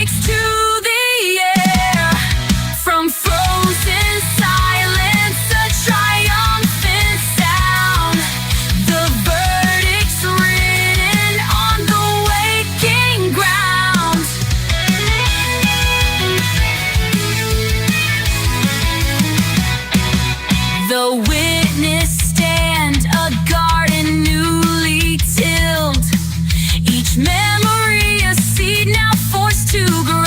takes to the air. From frozen silence, a triumphant sound. The verdict's written on the waking ground. The witness stand, a garden newly tilled. Each memory a seed now forced to grow.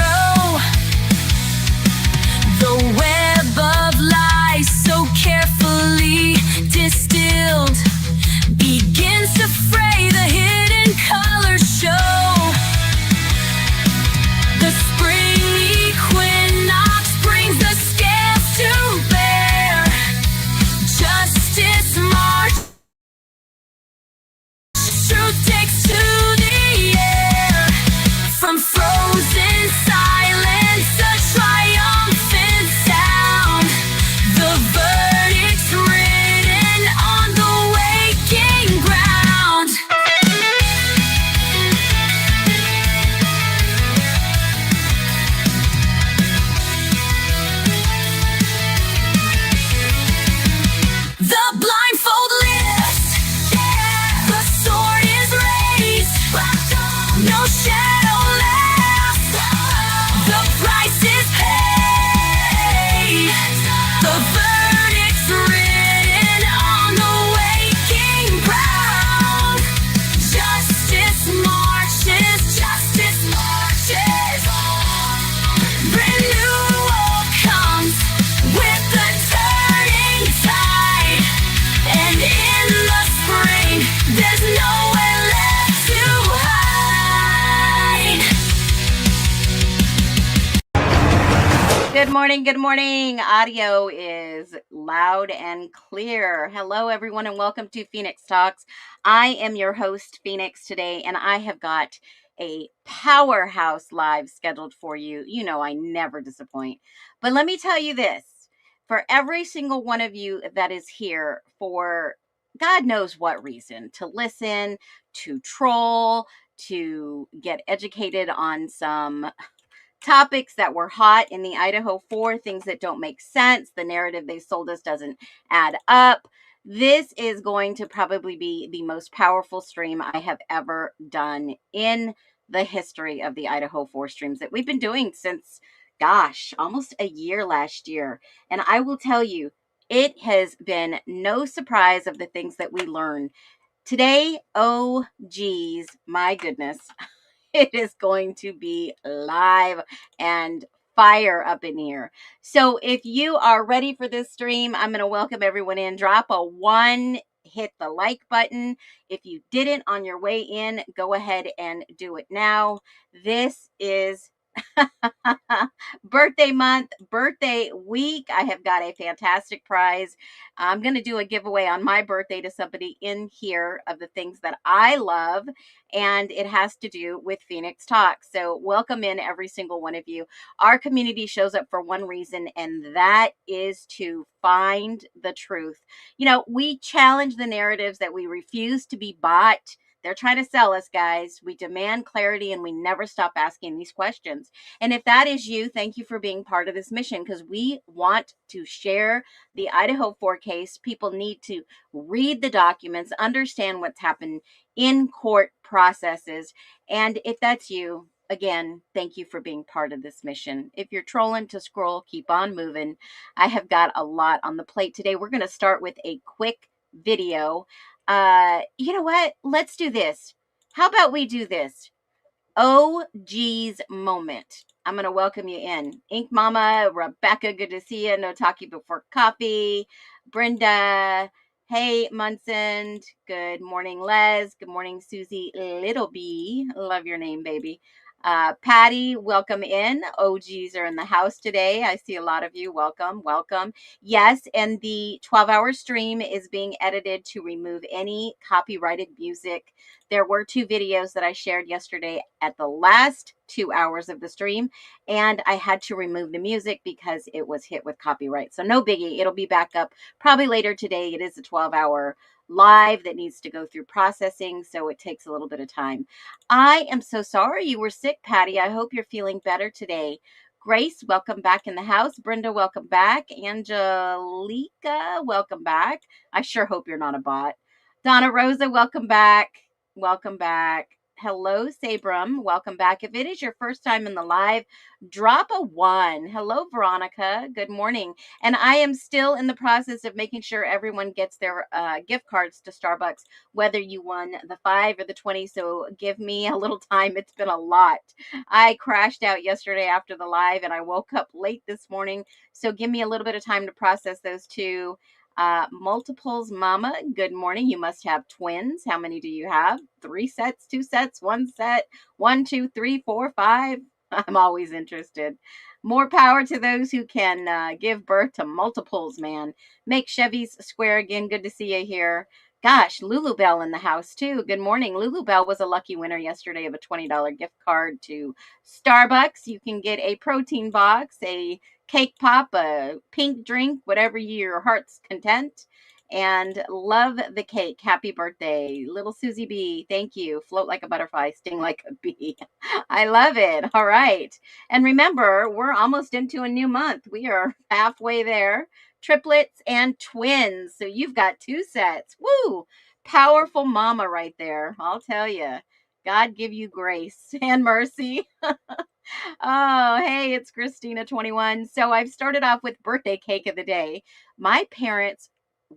The web of lies so carefully distilled begins to fray, the hidden colors show. The spring equinox brings the scales to bear. Justice march, truth takes to the air. From frozen silence, a triumphant sound. The verdict's written on the waking ground. The blindfold lifts, the sword is raised, no shadow left, the price is paid. The verdict's written on the waking ground. Justice marches, justice marches. Renewal comes with the turning tide. And in the spring, there's nowhere left to hide. Good morning. Audio is loud and clear. Hello, everyone, and welcome to Phoenix Talks. I am your host, Phoenix, today, and I have got a powerhouse live scheduled for you. You know, I never disappoint. But let me tell you this, for every single one of you that is here for God knows what reason, to listen, to troll, to get educated on some topics that were hot in the Idaho 4, things that don't make sense, the narrative they sold us doesn't add up. This is going to probably be the most powerful stream I have ever done in the history of the Idaho 4 streams that we've been doing since, gosh, almost a year last year. And I will tell you, it has been no surprise of the things that we learn. Today, oh geez, my goodness, it is going to be live and fire up in here. So if you are ready for this stream, I'm going to welcome everyone in. Drop a 1, hit the like button. If you didn't on your way in, go ahead and do it now. This is birthday month, birthday week. I have got a fantastic prize. I'm going to do a giveaway on my birthday to somebody in here of the things that I love, and it has to do with Phoenix Talk. So welcome in every single one of you. Our community shows up for one reason, and that is to find the truth. You know, we challenge the narratives that we refuse to be bought. They're trying to sell us, guys. We demand clarity, and we never stop asking these questions. And if that is you, thank you for being part of this mission, because we want to share the Idaho 4 case. People need to read the documents, understand what's happened in court processes. And if that's you, again, thank you for being part of this mission. If you're trolling to scroll, keep on moving. I have got a lot on the plate today. We're going to start with a quick video. You know what? Let's do this. How about we do this? Oh, geez moment. I'm going to welcome you in. Ink Mama, Rebecca, good to see you. No talkie before coffee. Brenda. Hey, Munson. Good morning, Les. Good morning, Susie Little B. Love your name, baby. Patty, welcome in. OGs are in the house today. I see a lot of you. Welcome. Yes, and the 12-hour stream is being edited to remove any copyrighted music. There were 2 videos that I shared yesterday at the last 2 hours of the stream, and I had to remove the music because it was hit with copyright. So no biggie. It'll be back up probably later today. It is a 12-hour live that needs to go through processing, so it takes a little bit of time. I am so sorry you were sick, Patty. I hope you're feeling better today. Grace, welcome back in the house. Brenda, welcome back. Angelica, welcome back. I sure hope you're not a bot. Donna Rosa, welcome back. Welcome back. Hello, Sabram. Welcome back. If it is your first time in the live, drop a 1. Hello, Veronica. Good morning. And I am still in the process of making sure everyone gets their gift cards to Starbucks, whether you won the 5 or the 20. So give me a little time. It's been a lot. I crashed out yesterday after the live and I woke up late this morning. So give me a little bit of time to process those two. Multiples mama, good morning. You must have twins. How many do you have? 3 sets, 2 sets, 1 set, 1, 2, 3, 4, 5. I'm always interested. More power to those who can give birth to multiples, man. Make Chevy's square again. Good to see you here. Gosh, Lulu Bell in the house too. Good morning. Lulu Bell was a lucky winner yesterday of a $20 gift card to Starbucks. You can get a protein box, a cake pop, a pink drink, whatever your heart's content. And love the cake. Happy birthday, little Susie B. Thank you. Float like a butterfly, sting like a bee. I love it. All right. And remember, we're almost into a new month. We are halfway there. Triplets and twins. So you've got 2 sets. Woo! Powerful mama right there. I'll tell you. God give you grace and mercy. Oh, hey, it's Christina 21. So I've started off with birthday cake of the day. My parents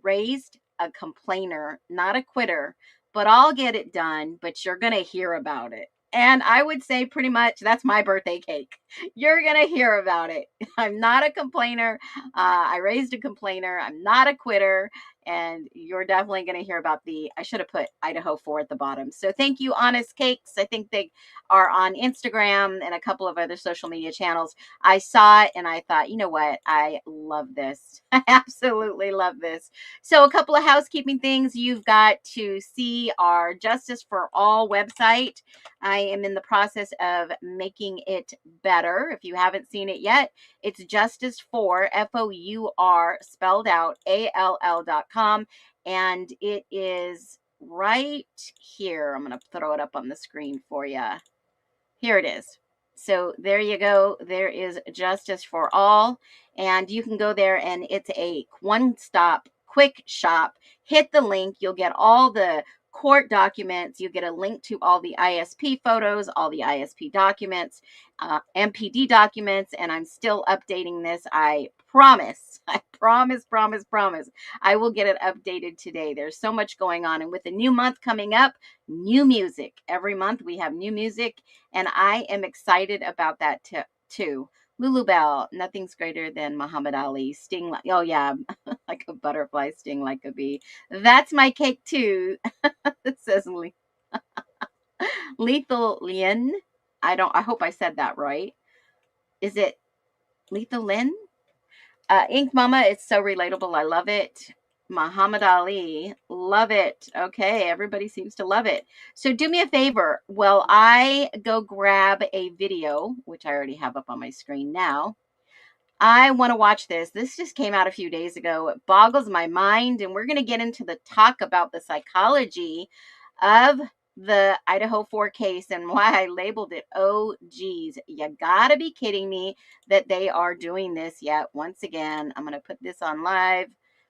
raised a complainer, not a quitter, but I'll get it done, but you're going to hear about it. And I would say pretty much that's my birthday cake. You're going to hear about it. I'm not a complainer. I raised a complainer. I'm not a quitter. And you're definitely going to hear about I should have put Idaho 4 at the bottom. So thank you, Honest Cakes. I think they are on Instagram and a couple of other social media channels. I saw it and I thought, you know what? I love this. I absolutely love this. So a couple of housekeeping things. You've got to see our Justice for All website. I am in the process of making it better. If you haven't seen it yet, it's Justice for, FOUR, spelled out, ALL.com. And it is right here. I'm going to throw it up on the screen for you. Here it is. So there you go. There is Justice for All. And you can go there and it's a one-stop quick shop. Hit the link. You'll get all the court documents. You get a link to all the ISP photos, all the ISP documents, MPD documents. And I'm still updating this. I promise. I promise. I will get it updated today. There's so much going on. And with the new month coming up, new music. Every month we have new music. And I am excited about that too. Lulu Bell, nothing's greater than Muhammad Ali. Sting like, oh yeah, like a butterfly, sting like a bee. That's my cake too. It says Lethal Lin. I hope I said that right. Is it Lethal Lin? Ink Mama, it's so relatable. I love it. Muhammad Ali, love it. Okay, everybody seems to love it. So do me a favor. Well, I go grab a video, which I already have up on my screen now. I want to watch this. This just came out a few days ago. It boggles my mind, and we're going to get into the talk about the psychology of the Idaho 4 case and why I labeled it, oh, geez, you gotta be kidding me that they are doing this yet. Once again, I'm going to put this on live.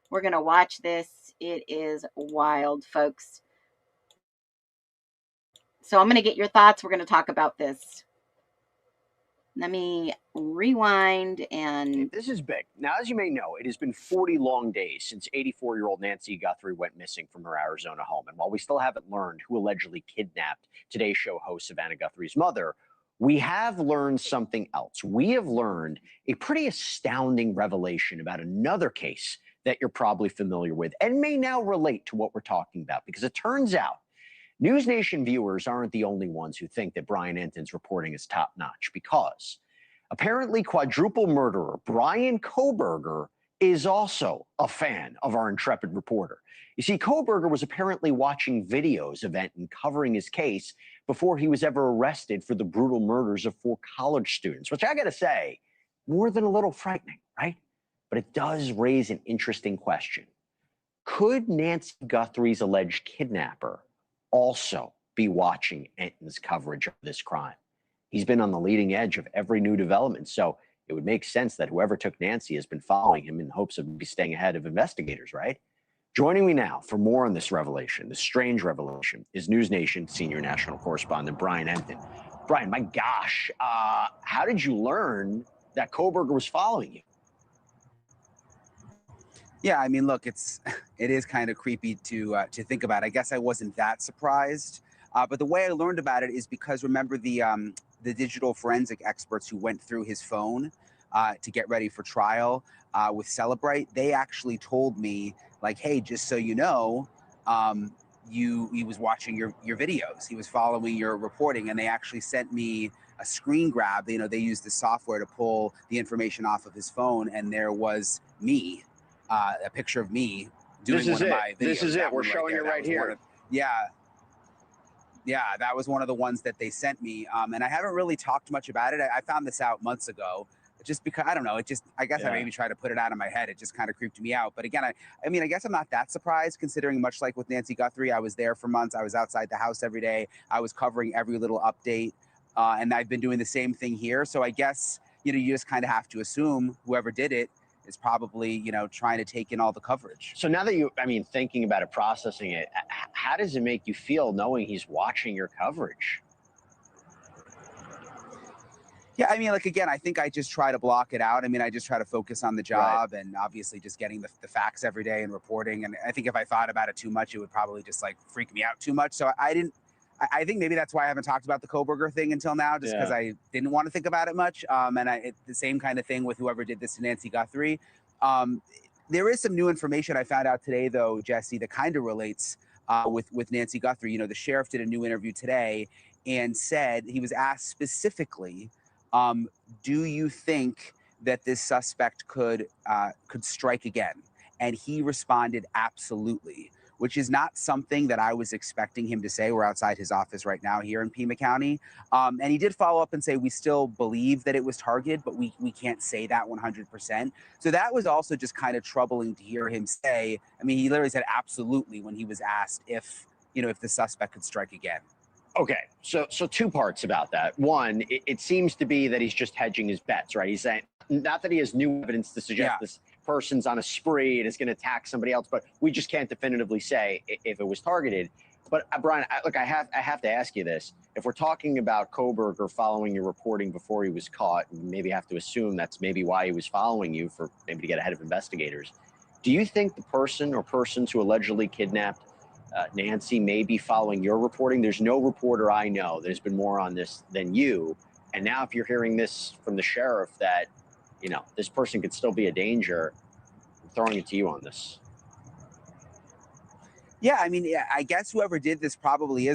We're going to watch this. It is wild, folks. So I'm going to get your thoughts. We're going to talk about this. Let me rewind and... This is big. Now, as you may know, it has been 40 long days since 84-year-old Nancy Guthrie went missing from her Arizona home. And while we still haven't learned who allegedly kidnapped Today's Show host Savannah Guthrie's mother, we have learned something else. We have learned a pretty astounding revelation about another case that you're probably familiar with and may now relate to what we're talking about, because it turns out News Nation viewers aren't the only ones who think that Bryan Enton's reporting is top-notch, because apparently quadruple murderer Bryan Kohberger is also a fan of our intrepid reporter. You see, Kohberger was apparently watching videos of Enton covering his case before he was ever arrested for the brutal murders of 4 college students, which I gotta say, more than a little frightening, right? But it does raise an interesting question. Could Nancy Guthrie's alleged kidnapper also be watching Enton's coverage of this crime? He's been on the leading edge of every new development, so it would make sense that whoever took Nancy has been following him in hopes of staying ahead of investigators, right? Joining me now for more on this revelation, this strange revelation, is News Nation senior national correspondent Bryan Enton. Bryan, my gosh, how did you learn that Kohberger was following you? Yeah, I mean, look, it is kind of creepy to think about. I guess I wasn't that surprised, but the way I learned about it is because remember the digital forensic experts who went through his phone to get ready for trial with Celebrate. They actually told me like, hey, just so you know, he was watching your videos. He was following your reporting, and they actually sent me a screen grab. You know, they used the software to pull the information off of his phone, and there was me. A picture of me doing one of my videos. This is it. We're showing it right here. Yeah, that was one of the ones that they sent me. And I haven't really talked much about it. I found this out months ago, just because I don't know. I guess I maybe tried to put it out of my head. It just kind of creeped me out. But again, I mean, I guess I'm not that surprised considering, much like with Nancy Guthrie, I was there for months. I was outside the house every day. I was covering every little update, and I've been doing the same thing here. So I guess you just kind of have to assume whoever did it is probably, trying to take in all the coverage. So now that thinking about it, processing it, how does it make you feel knowing he's watching your coverage? Yeah, I mean, like, again, I think I just try to block it out. I mean, I just try to focus on the job and obviously just getting the facts every day and reporting. And I think if I thought about it too much, it would probably just like freak me out too much. So I think maybe that's why I haven't talked about the Kohberger thing until now, just because I didn't want to think about it much. And the same kind of thing with whoever did this to Nancy Guthrie. There is some new information I found out today, though, Jesse, that kind of relates with Nancy Guthrie. The sheriff did a new interview today and said, he was asked specifically, do you think that this suspect could strike again? And he responded, absolutely. Which is not something that I was expecting him to say. We're outside his office right now here in Pima County. And he did follow up and say, we still believe that it was targeted, but we can't say that 100%. So that was also just kind of troubling to hear him say. I mean, he literally said absolutely when he was asked if the suspect could strike again. Okay, so two parts about that. One, it seems to be that he's just hedging his bets, right? He's saying, not that he has new evidence to suggest this person's on a spree and is going to attack somebody else, but we just can't definitively say if it was targeted. But Bryan, I have to ask you this. If we're talking about Kohberger following your reporting before he was caught, maybe have to assume that's maybe why he was following you, for maybe to get ahead of investigators. Do you think the person or persons who allegedly kidnapped Nancy may be following your reporting? There's no reporter I know that has been more on this than you. And now if you're hearing this from the sheriff that, this person could still be a danger, I'm throwing it to you on this. Yeah, I mean, I guess whoever did this probably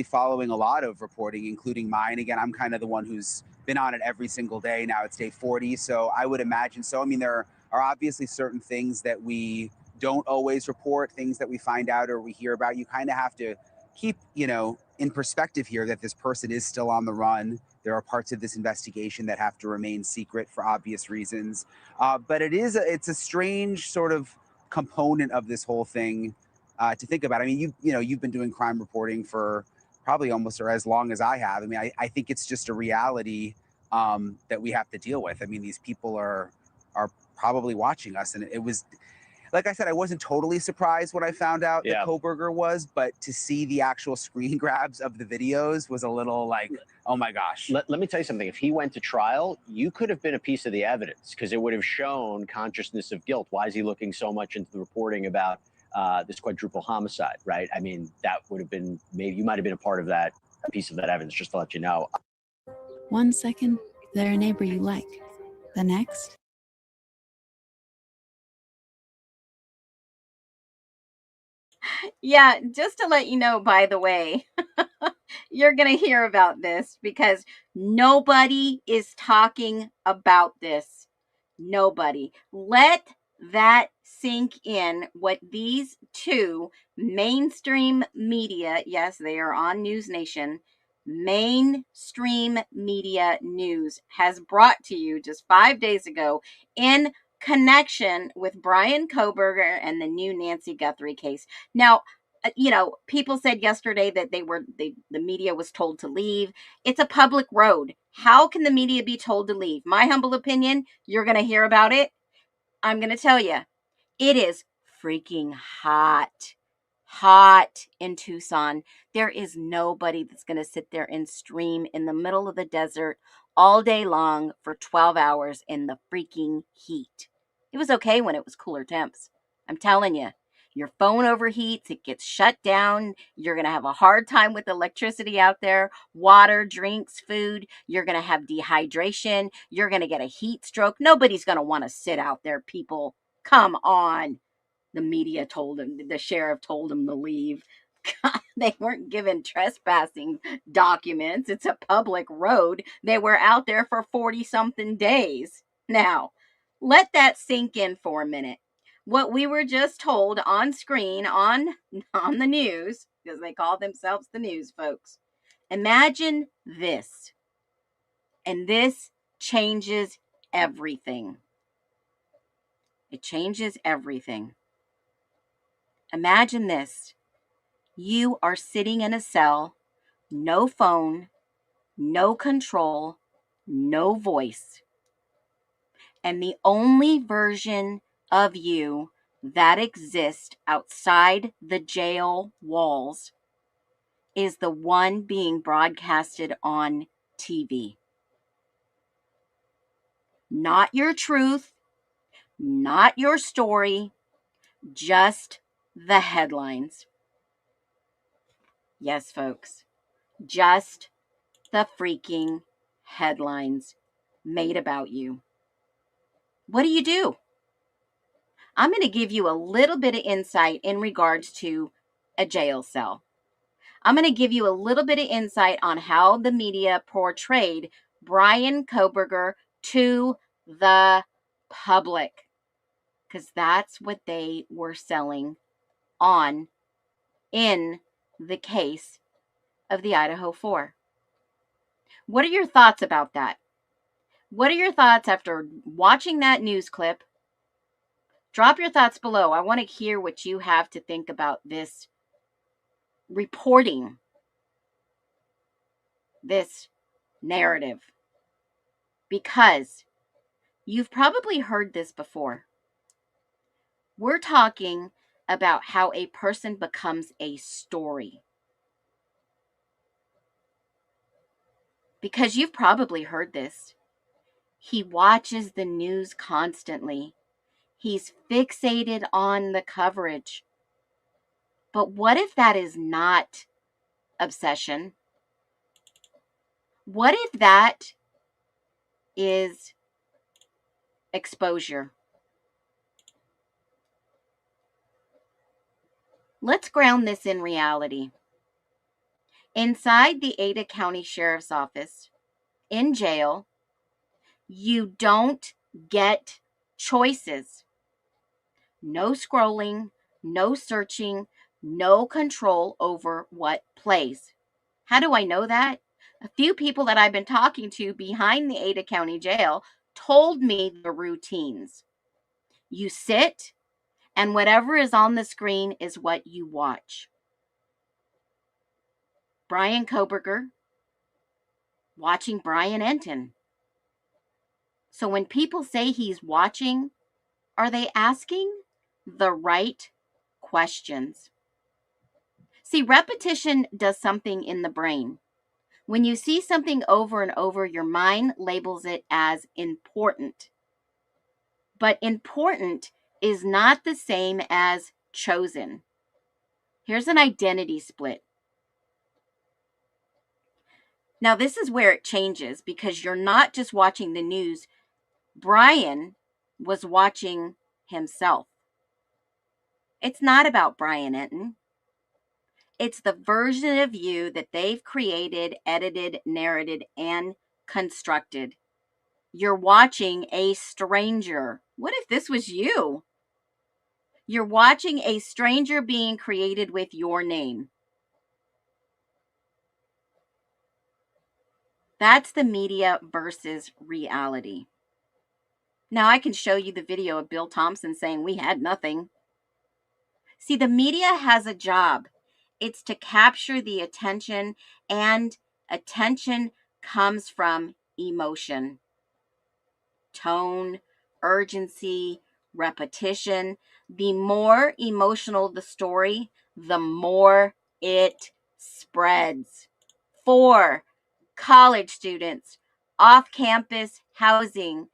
following a lot of reporting, including mine. Again, I'm kind of the one who's been on it every single day. Now it's day 40, so I would imagine so. I mean, there are obviously certain things that we don't always report, things that we find out or we hear about. You kind of have to keep, in perspective here that this person is still on the run. There are parts of this investigation that have to remain secret for obvious reasons. But it's a strange sort of component of this whole thing to think about. I mean, you've been doing crime reporting for probably almost or as long as I have. I mean, I think it's just a reality that we have to deal with. I mean, these people are probably watching us, and it was, like I said, I wasn't totally surprised when I found out that Kohberger was, but to see the actual screen grabs of the videos was a little like, oh my gosh. Let me tell you something. If he went to trial, you could have been a piece of the evidence because it would have shown consciousness of guilt. Why is he looking so much into the reporting about this quadruple homicide, right? I mean, that would have been, maybe you might have been a part of that, a piece of that evidence, just to let you know. 1 second, they're a neighbor you like. The next, Yeah, just to let you know, by the way, you're going to hear about this because nobody is talking about this. Nobody. Let that sink in, what these two mainstream media, yes, they are on News Nation, mainstream media news has brought to you just 5 days ago in connection with Bryan Kohberger and the new Nancy Guthrie case. Now, people said yesterday that the media was told to leave. It's a public road. How can the media be told to leave? My humble opinion, you're going to hear about it. I'm going to tell you, it is freaking hot in Tucson. There is nobody that's going to sit there and stream in the middle of the desert all day long for 12 hours in the freaking heat. It was okay when it was cooler temps. I'm telling you, your phone overheats, it gets shut down. You're going to have a hard time with electricity out there, water, drinks, food. You're going to have dehydration. You're going to get a heat stroke. Nobody's going to want to sit out there, people. Come on. The media told him, the sheriff told him to leave. God, they weren't given trespassing documents. It's a public road. They were out there for 40-something days. Now, let that sink in for a minute. What we were just told on screen, on the news, because they call themselves the news folks. Imagine this. And this changes everything. It changes everything. Imagine this. You are sitting in a cell, no phone, no control, no voice. And the only version of you that exists outside the jail walls is the one being broadcasted on TV. Not your truth, not your story, just the headlines. Yes, folks, just the freaking headlines made about you. What do? I'm going to give you a little bit of insight in regards to a jail cell. I'm going to give you a little bit of insight on how the media portrayed Bryan Kohberger to the public, because that's what they were selling on in the case of the Idaho 4. What are your thoughts about that? What are your thoughts after watching that news clip? Drop your thoughts below. I want to hear what you have to think about this reporting, this narrative, because you've probably heard this before. We're talking about how a person becomes a story. Because you've probably heard this. He watches the news constantly. He's fixated on the coverage. But what if that is not obsession? What if that is exposure? Let's ground this in reality. Inside the Ada County Sheriff's Office, in jail, you don't get choices. No scrolling, no searching, no control over what plays. How do I know that? A few people that I've been talking to behind the Ada County Jail told me the routines. You sit, and whatever is on the screen is what you watch. Bryan Kohberger watching Brian Enton. So when people say he's watching, are they asking the right questions? See, repetition does something in the brain. When you see something over and over, your mind labels it as important. But important is not the same as chosen. Here's an identity split. Now, this is where it changes because you're not just watching the news. Bryan was watching himself. It's not about Brian Enton. It's the version of you that they've created, edited, narrated, and constructed. You're watching a stranger. What if this was you? You're watching a stranger being created with your name. That's the media versus reality. Now I can show you the video of Bill Thompson saying we had nothing. See, the media has a job. It's to capture the attention, and attention comes from emotion, tone, urgency, repetition. The more emotional the story, the more it spreads. 4, college students, off-campus housing,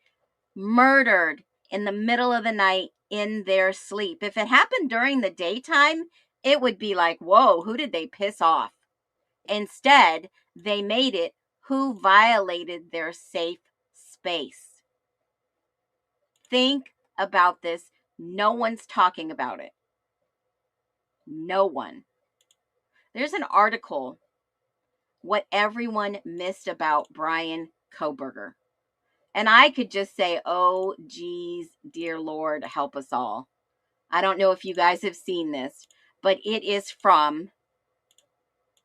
murdered in the middle of the night in their sleep. If it happened during the daytime, it would be like, whoa, who did they piss off? Instead, they made it who violated their safe space. Think about this. No one's talking about it. No one. There's an article, What Everyone Missed About Bryan Kohberger. And I could just say, oh, geez, dear Lord, help us all. I don't know if you guys have seen this, but it is from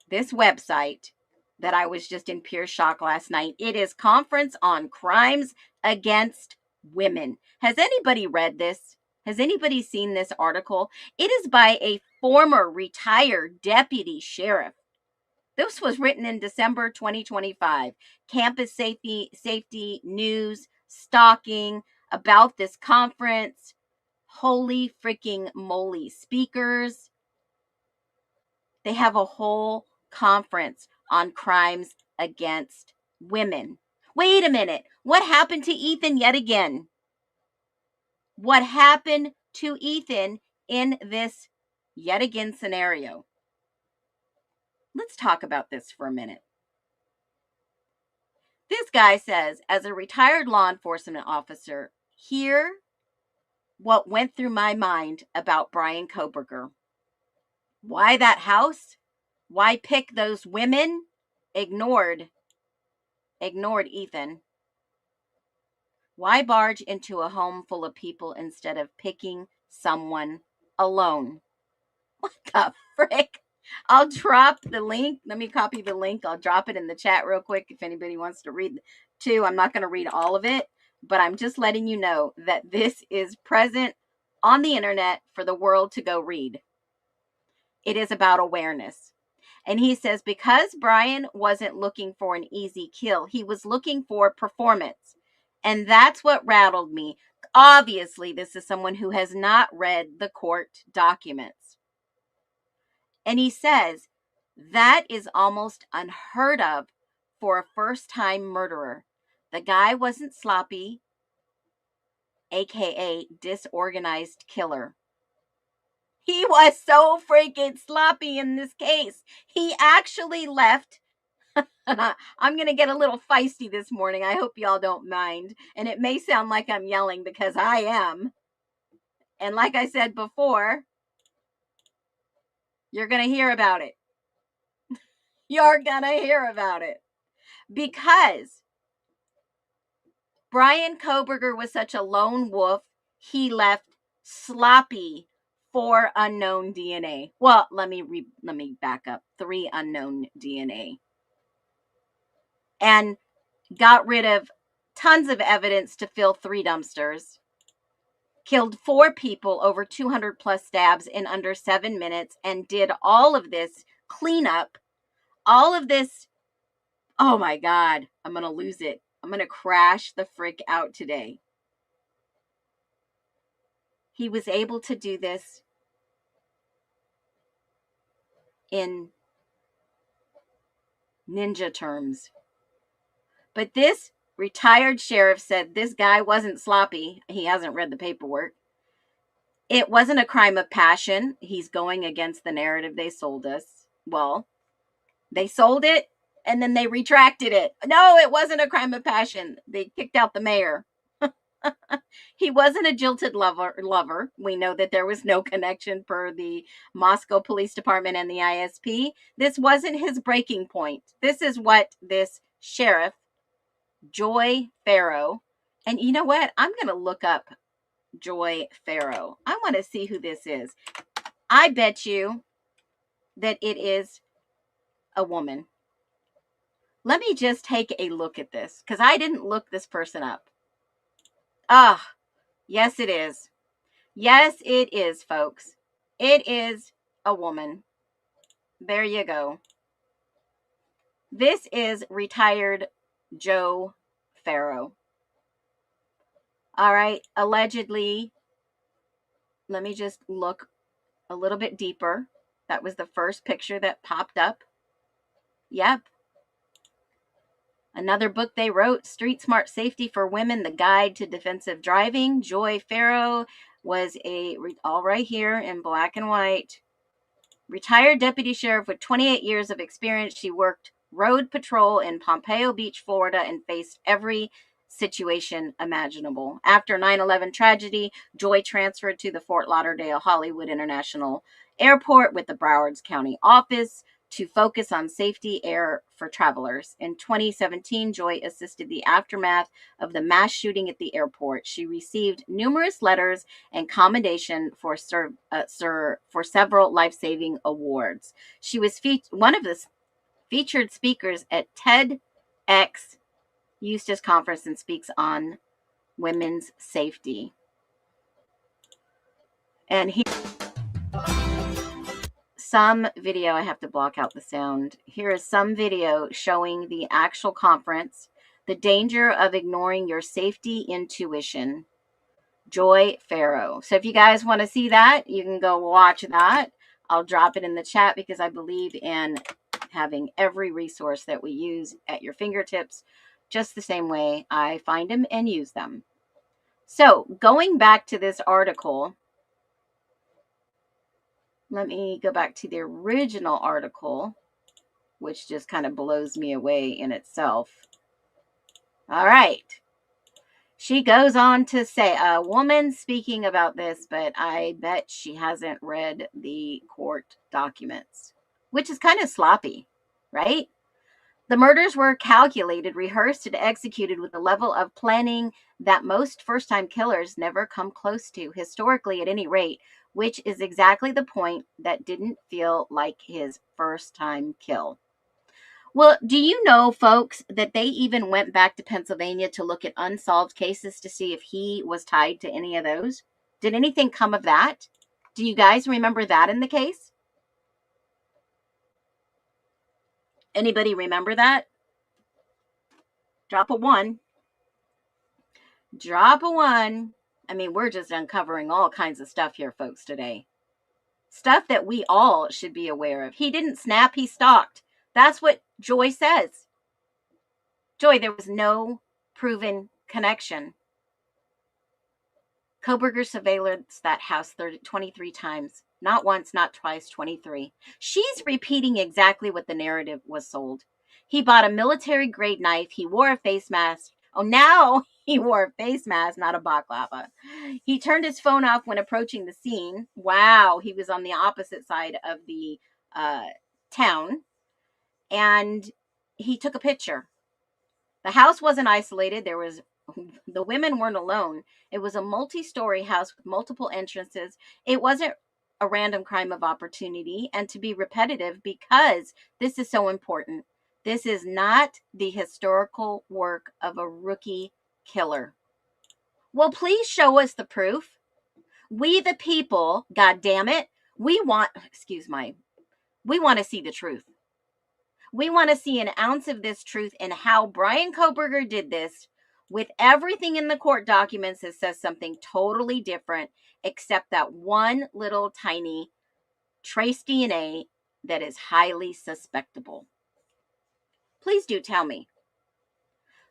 this website that I was just in pure shock last night. It is Conference on Crimes Against Women. Has anybody read this? Has anybody seen this article? It is by a former retired deputy sheriff. This was written in December 2025. Campus safety news, stalking about this conference. Holy freaking moly. Speakers. They have a whole conference on crimes against women. Wait a minute. What happened to Ethan yet again? What happened to Ethan in this yet again scenario? Let's talk about this for a minute. This guy says, as a retired law enforcement officer, hear what went through my mind about Bryan Kohberger. Why that house? Why pick those women? Ignored Ethan. Why barge into a home full of people instead of picking someone alone? What the frick? I'll drop the link. Let me copy the link. I'll drop it in the chat real quick if anybody wants to read too. I'm not going to read all of it, but I'm just letting you know that this is present on the internet for the world to go read. It is about awareness. And he says, because Bryan wasn't looking for an easy kill, he was looking for performance. And that's what rattled me. Obviously, this is someone who has not read the court documents. And he says, that is almost unheard of for a first-time murderer. The guy wasn't sloppy, aka disorganized killer. He was so freaking sloppy in this case. He actually left. I'm going to get a little feisty this morning. I hope y'all don't mind. And it may sound like I'm yelling because I am. And like I said before, you're going to hear about it. You're going to hear about it. Because Bryan Kohberger was such a lone wolf, he left sloppy 4 unknown DNA. Well, let me back up. 3 unknown DNA. And got rid of tons of evidence to fill 3 dumpsters. Killed 4 people, over 200 plus stabs in under 7 minutes, and did all of this cleanup, all of this. Oh my God, I'm going to lose it. I'm going to crash the frick out today. He was able to do this in ninja terms. But this retired sheriff said this guy wasn't sloppy. He hasn't read the paperwork. It wasn't a crime of passion. He's going against the narrative they sold us. Well, they sold it and then they retracted it. No, it wasn't a crime of passion. They kicked out the mayor. He wasn't a jilted lover. We know that there was no connection per the Moscow Police Department and the ISP. This wasn't his breaking point. This is what this sheriff, Joy Farrow, and you know what? I'm going to look up Joy Farrow. I want to see who this is. I bet you that it is a woman. Let me just take a look at this because I didn't look this person up. Ah, yes, it is. Yes, it is, folks. It is a woman. There you go. This is retired Joe Farrow. All right. Allegedly, let me just look a little bit deeper. That was the first picture that popped up. Yep. Another book they wrote, Street Smart Safety for Women, The Guide to Defensive Driving. Joy Farrow was all right here in black and white. Retired deputy sheriff with 28 years of experience. She worked road patrol in Pompano Beach, Florida, and faced every situation imaginable. After 9/11 tragedy, Joy transferred to the Fort Lauderdale Hollywood International Airport with the Broward County office to focus on safety air for travelers. In 2017, Joy assisted the aftermath of the mass shooting at the airport. She received numerous letters and commendation for several life-saving awards. She was one of the featured speakers at TEDx Eustis Conference and speaks on women's safety. And here, some video, I have to block out the sound. Here is some video showing the actual conference, The Danger of Ignoring Your Safety Intuition. Joy Farrow. So if you guys want to see that, you can go watch that. I'll drop it in the chat because I believe in having every resource that we use at your fingertips, just the same way I find them and use them. So going back to this article, let me go back to the original article, which just kind of blows me away in itself. All right. She goes on to say, a woman speaking about this, but I bet she hasn't read the court documents, which is kind of sloppy, right? The murders were calculated, rehearsed, and executed with a level of planning that most first-time killers never come close to, historically at any rate, which is exactly the point that didn't feel like his first-time kill. Well, do you know, folks, that they even went back to Pennsylvania to look at unsolved cases to see if he was tied to any of those? Did anything come of that? Do you guys remember that in the case? Anybody remember that? Drop a 1. Drop a 1. I mean, we're just uncovering all kinds of stuff here, folks, today. Stuff that we all should be aware of. He didn't snap, he stalked. That's what Joy says. Joy, there was no proven connection. Koberger surveilled that house 23 times. Not once, not twice, 23. She's repeating exactly what the narrative was sold. He bought a military-grade knife. He wore a face mask. Oh, now he wore a face mask, not a baklava. He turned his phone off when approaching the scene. Wow, he was on the opposite side of the town. And he took a picture. The house wasn't isolated. The women weren't alone. It was a multi-story house with multiple entrances. It wasn't a random crime of opportunity. And to be repetitive, because this is so important, this is not the historical work of a rookie killer. Well, please show us the proof. We the people, God damn it, we want to see the truth. We want to see an ounce of this truth and how Bryan Kohberger did this with everything in the court documents that says something totally different, except that one little tiny trace DNA that is highly suspectable. Please do tell me.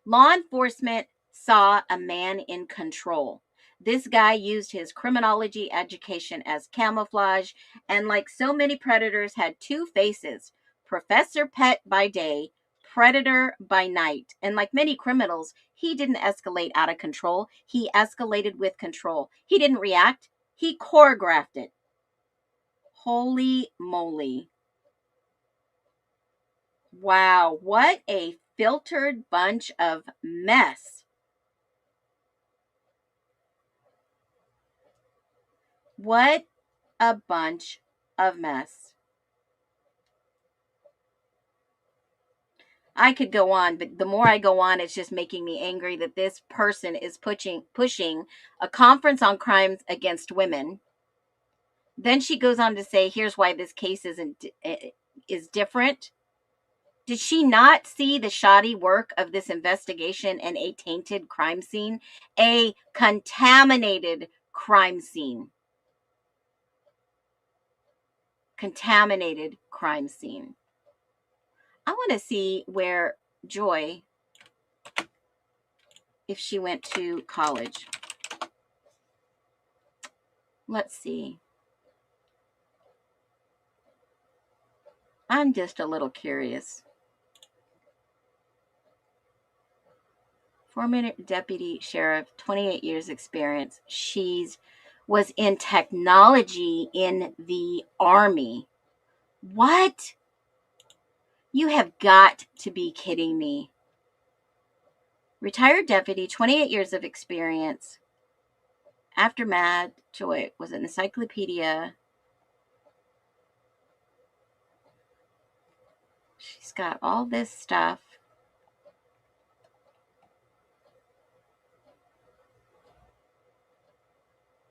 Law enforcement saw a man in control. This guy used his criminology education as camouflage, and like so many predators, had two faces. Professor Pet by day, predator by night. And like many criminals, he didn't escalate out of control. He escalated with control. He didn't react. He choreographed it. Holy moly. Wow, what a filtered bunch of mess. What a bunch of mess. I could go on, but the more I go on, it's just making me angry that this person is pushing a conference on crimes against women. Then she goes on to say, here's why this case is different. Did she not see the shoddy work of this investigation and a tainted crime scene? A contaminated crime scene. Contaminated crime scene. I want to see where Joy, if she went to college. Let's see. I'm just a little curious. Former deputy sheriff, 28 years experience. Was in technology in the Army. What? You have got to be kidding me. Retired deputy, 28 years of experience. Aftermath, Joy was an encyclopedia. She's got all this stuff.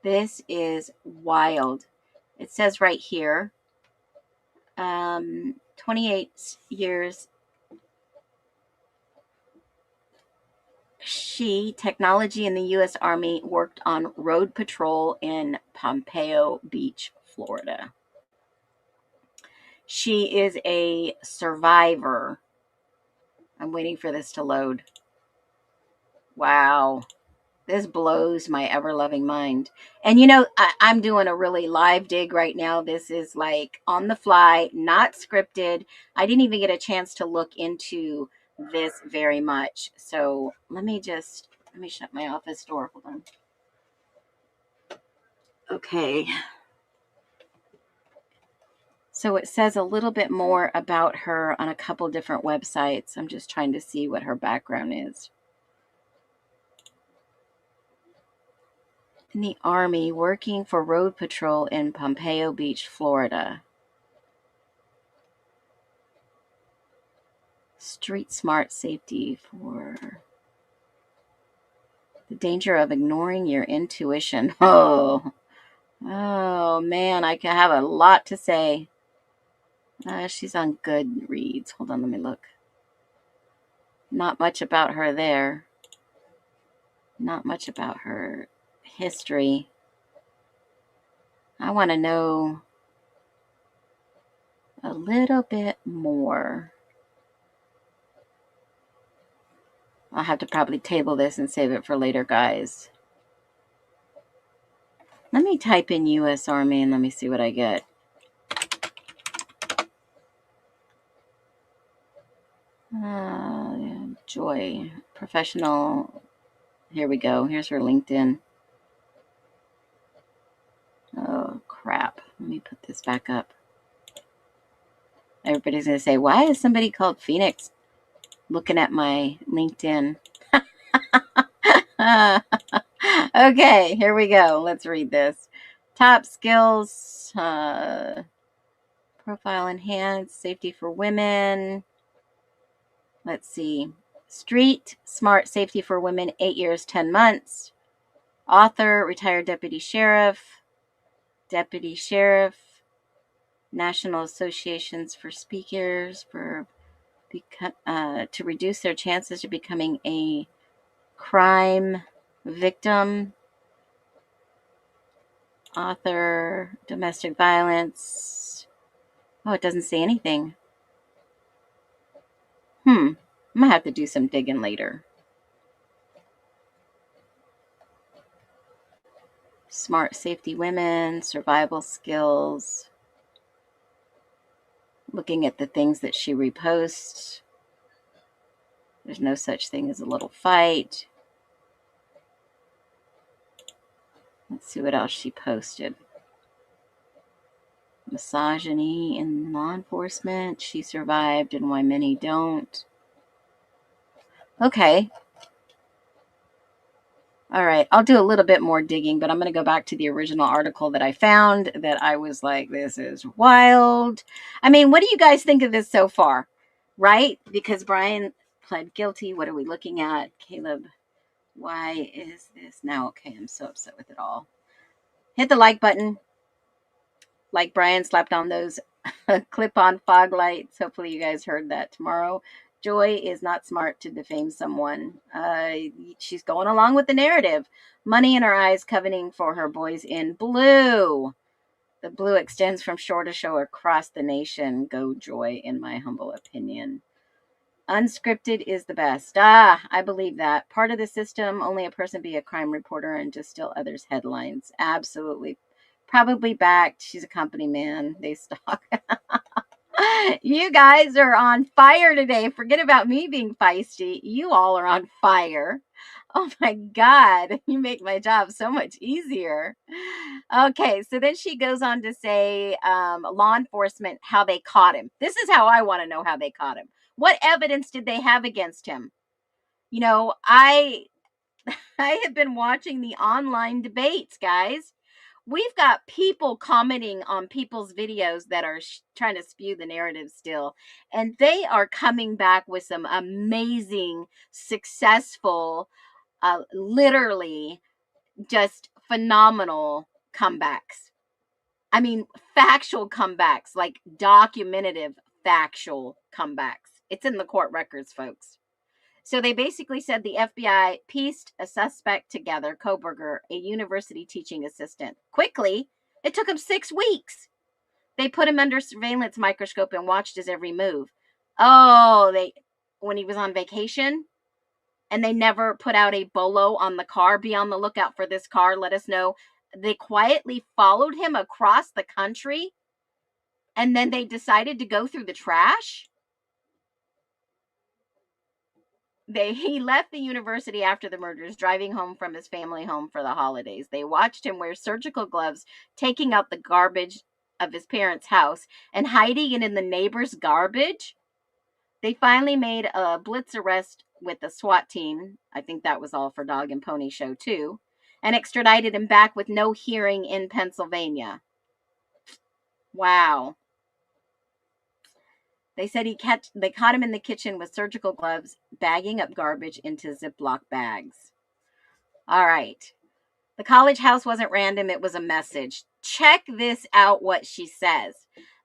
This is wild. It says right here, 28 years. Technology in the U.S. Army, worked on road patrol in Pompeo Beach, Florida. She is a survivor. I'm waiting for this to load. Wow. This blows my ever-loving mind. And you know, I'm doing a really live dig right now. This is like on the fly, not scripted. I didn't even get a chance to look into this very much. So let me shut my office door. Hold on. Okay. So it says a little bit more about her on a couple different websites. I'm just trying to see what her background is. In the Army, working for road patrol in Pompeo Beach, Florida. Street smart safety for the danger of ignoring your intuition. Oh man, I can have a lot to say. She's on Goodreads. Hold on, let me look. Not much about her there. Not much about her history. I want to know a little bit more. I'll have to probably table this and save it for later, guys. Let me type in U.S. Army and let me see what I get. Joy, professional. Here we go. Here's her LinkedIn. Oh, crap. Let me put this back up. Everybody's going to say, why is somebody called Phoenix looking at my LinkedIn? Okay, here we go. Let's read this. Top skills, profile enhanced, safety for women. Let's see. Street smart safety for women, 8 years, 10 months. Author, retired deputy sheriff, National Associations for Speakers to reduce their chances of becoming a crime victim. Author, domestic violence. Oh, it doesn't say anything. I'm gonna have to do some digging later. Smart safety women, survival skills. Looking at the things that she reposts. There's no such thing as a little fight. Let's see what else she posted. Misogyny in law enforcement. She survived and why many don't. Okay. All right. I'll do a little bit more digging, but I'm going to go back to the original article that I found that I was like, this is wild. I mean, what do you guys think of this so far? right? Because Bryan pled guilty. What are we looking at? Caleb, why is this now? Okay, I'm so upset with it all. Hit the like button. Like Bryan slapped on those clip-on fog lights. Hopefully you guys heard that tomorrow. Joy is not smart to defame someone. She's going along with the narrative. Money in her eyes, coveting for her boys in blue. The blue extends from shore to shore across the nation. Go Joy, in my humble opinion. Unscripted is the best. I believe that. Part of the system, only a person be a crime reporter and just steal others' headlines. Absolutely. Probably backed. She's a company man. They stalk. You guys are on fire today. Forget about me being feisty. You all are on fire. Oh my God. You make my job so much easier. Okay, so then she goes on to say law enforcement, how they caught him. This is how I want to know how they caught him. What evidence did they have against him? You know, I have been watching the online debates, guys. We've got people commenting on people's videos that are trying to spew the narrative still. And they are coming back with some amazing, successful, literally just phenomenal comebacks. I mean, factual comebacks, like documentative factual comebacks. It's in the court records, folks. So they basically said the FBI pieced a suspect together, Koberger, a university teaching assistant. Quickly, it took him 6 weeks. They put him under surveillance microscope and watched his every move. Oh, when he was on vacation, and they never put out a bolo on the car. Be on the lookout for this car. Let us know. They quietly followed him across the country, and then they decided to go through the trash. He left the university after the murders, driving home from his family home for the holidays. They watched him wear surgical gloves, taking out the garbage of his parents' house and hiding it in the neighbor's garbage. They finally made a blitz arrest with the SWAT team. I think that was all for Dog and Pony Show too, and extradited him back with no hearing in Pennsylvania. Wow. They said they caught him in the kitchen with surgical gloves, bagging up garbage into Ziploc bags. All right. The college house wasn't random. It was a message. Check this out, what she says.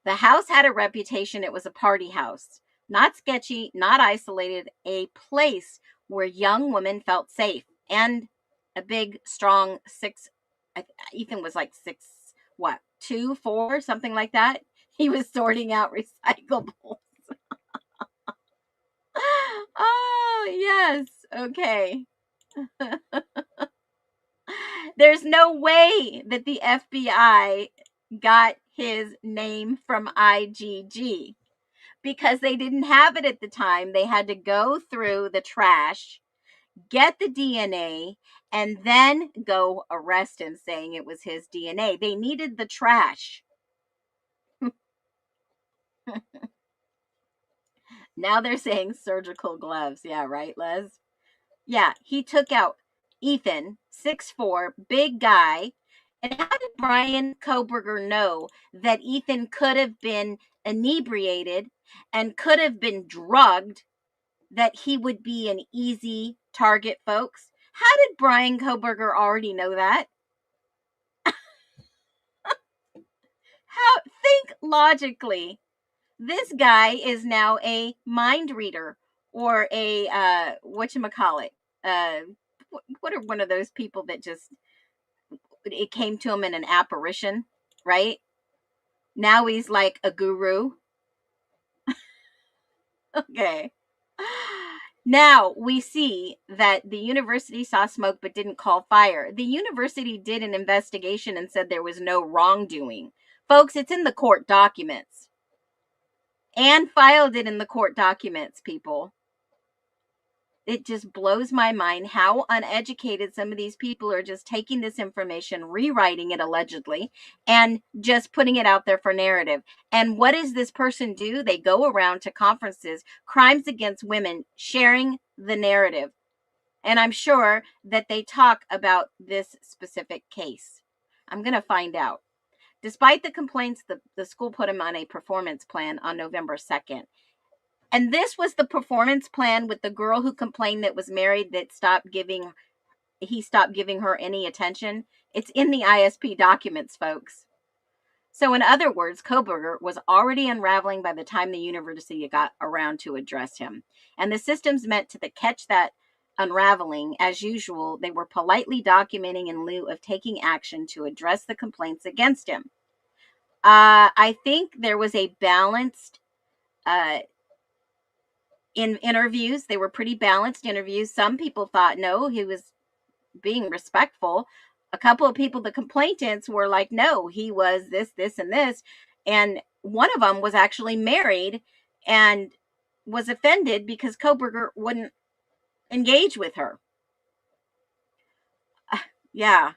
The house had a reputation. It was a party house. Not sketchy, not isolated. A place where young women felt safe. And a big, strong Ethan was like 2, 4, something like that. He was sorting out recyclables. Oh, yes. Okay. There's no way that the FBI got his name from IGG because they didn't have it at the time. They had to go through the trash, get the DNA, and then go arrest him saying it was his DNA. They needed the trash. Now they're saying surgical gloves. Yeah, right, Les? Yeah, he took out Ethan, 6'4", big guy. And how did Bryan Koberger know that Ethan could have been inebriated and could have been drugged, that he would be an easy target, folks? How did Bryan Koberger already know that? Think logically. This guy is now a mind reader or a whatchamacallit. What are one of those people that just, it came to him in an apparition, right? Now he's like a guru. Okay. Now we see that the university saw smoke but didn't call fire. The university did an investigation and said there was no wrongdoing. Folks, it's in the court documents. And filed it in the court documents, people. It just blows my mind how uneducated some of these people are, just taking this information, rewriting it allegedly, and just putting it out there for narrative. And what does this person do? They go around to conferences, crimes against women, sharing the narrative. And I'm sure that they talk about this specific case. I'm going to find out. Despite the complaints, the school put him on a performance plan on November 2nd. And this was the performance plan with the girl who complained that was married that he stopped giving her any attention. It's in the ISP documents, folks. So in other words, Koberger was already unraveling by the time the university got around to address him. And the systems meant to catch that unraveling. As usual, they were politely documenting in lieu of taking action to address the complaints against him. I think there was a balanced in interviews. They were pretty balanced interviews. Some people thought, no, he was being respectful. A couple of people, the complainants, were like, no, he was this, this, and this. And one of them was actually married and was offended because Koberger wouldn't engage with her. Yeah.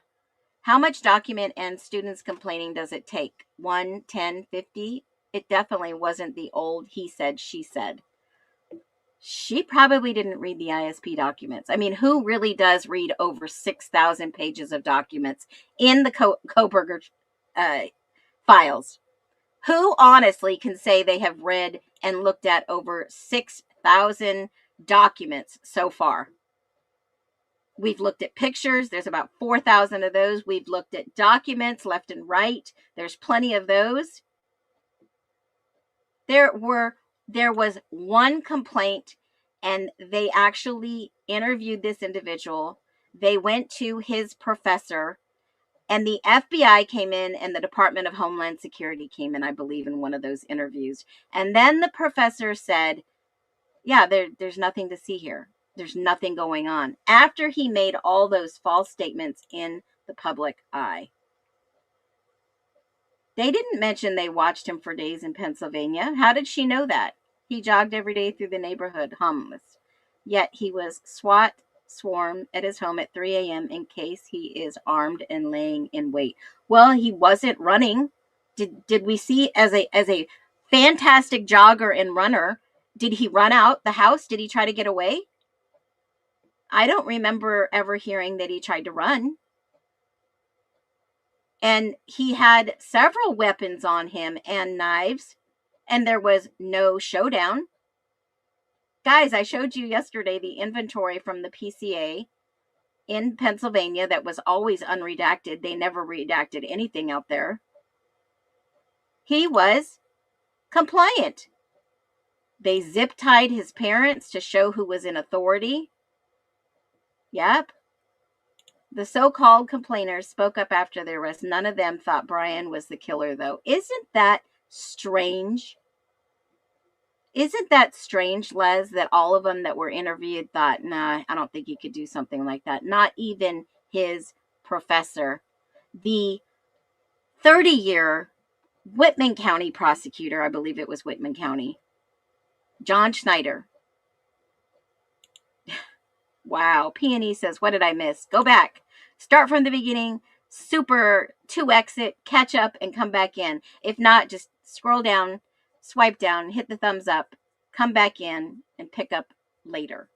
How much document and students complaining does it take? 1, 10, 50? It definitely wasn't the old he said, she said. She probably didn't read the ISP documents. I mean, who really does read over 6,000 pages of documents in the Koberger files? Who honestly can say they have read and looked at over 6,000 documents so far? We've looked at pictures. There's about 4,000 of those. We've looked at documents left and right. There's plenty of those. There was one complaint, and they actually interviewed this individual. They went to his professor, and the FBI came in, and the Department of Homeland Security came in, I believe, in one of those interviews. And then the professor said, yeah, there's nothing to see here. There's nothing going on. After he made all those false statements in the public eye. They didn't mention they watched him for days in Pennsylvania. How did she know that? He jogged every day through the neighborhood, homeless. Yet he was SWAT swarmed at his home at 3 a.m. in case he is armed and laying in wait. Well, he wasn't running. Did we see as a fantastic jogger and runner? Did he run out the house? Did he try to get away? I don't remember ever hearing that he tried to run. And he had several weapons on him and knives, and there was no showdown. Guys, I showed you yesterday the inventory from the PCA in Pennsylvania that was always unredacted. They never redacted anything out there. He was compliant. They zip-tied his parents to show who was in authority. Yep. The so-called complainers spoke up after the arrest. None of them thought Bryan was the killer, though. Isn't that strange? Isn't that strange, Les, that all of them that were interviewed thought, nah, I don't think he could do something like that. Not even his professor. The 30-year Whitman County prosecutor, I believe it was Whitman County, John Schneider. Wow. Peony says, what did I miss? Go back. Start from the beginning. Super to exit, catch up, and come back in. If not, just scroll down, swipe down, hit the thumbs up, come back in, and pick up later.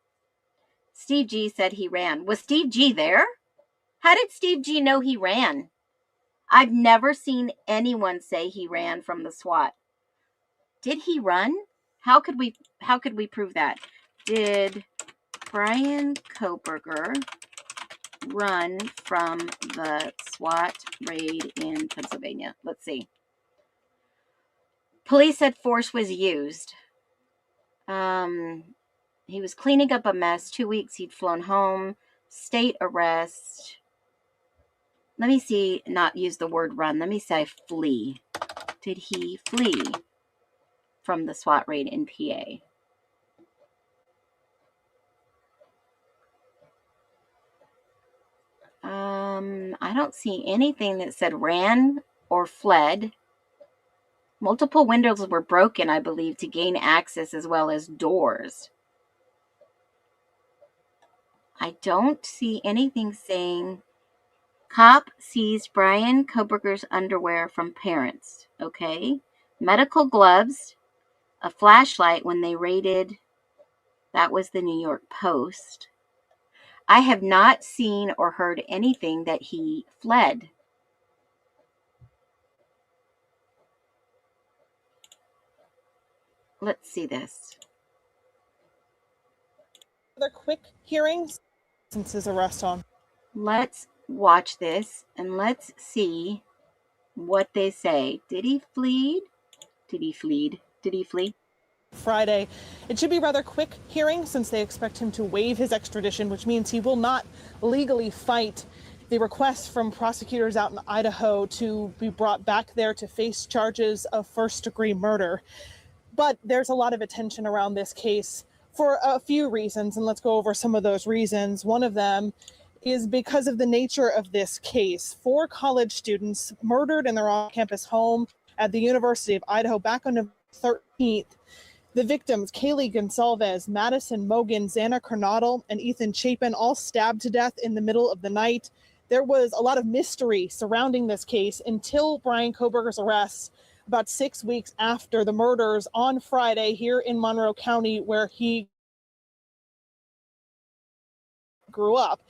Steve G said he ran. Was Steve G there? How did Steve G know he ran? I've never seen anyone say he ran from the SWAT. Did he run? How could we prove that? Did Bryan Koberger run from the SWAT raid in Pennsylvania? Let's see. Police said force was used. He was cleaning up a mess. 2 weeks he'd flown home. State arrest. Let me see, not use the word run. Let me say flee. Did he flee from the SWAT raid in PA? I don't see anything that said ran or fled. Multiple windows were broken, I believe, to gain access as well as doors. I don't see anything saying cop seized Bryan Koberger's underwear from parents. Okay. Medical gloves, a flashlight when they raided. That was the New York Post. I have not seen or heard anything that he fled. Let's see this. Other quick hearings since his arrest on. Let's watch this and let's see what they say. Did he flee? Did he flee? Did he flee? Friday. It should be rather quick hearing since they expect him to waive his extradition, which means he will not legally fight the request from prosecutors out in Idaho to be brought back there to face charges of first-degree murder. But there's a lot of attention around this case for a few reasons, and let's go over some of those reasons. One of them is because of the nature of this case. 4 college students murdered in their off-campus home at the University of Idaho back on November 13th. The victims, Kaylee Gonsalves, Madison Mogan, Xana Kernodle, and Ethan Chapin, all stabbed to death in the middle of the night. There was a lot of mystery surrounding this case until Bryan Kohberger's arrest about 6 weeks after the murders on Friday here in Monroe County, where he grew up.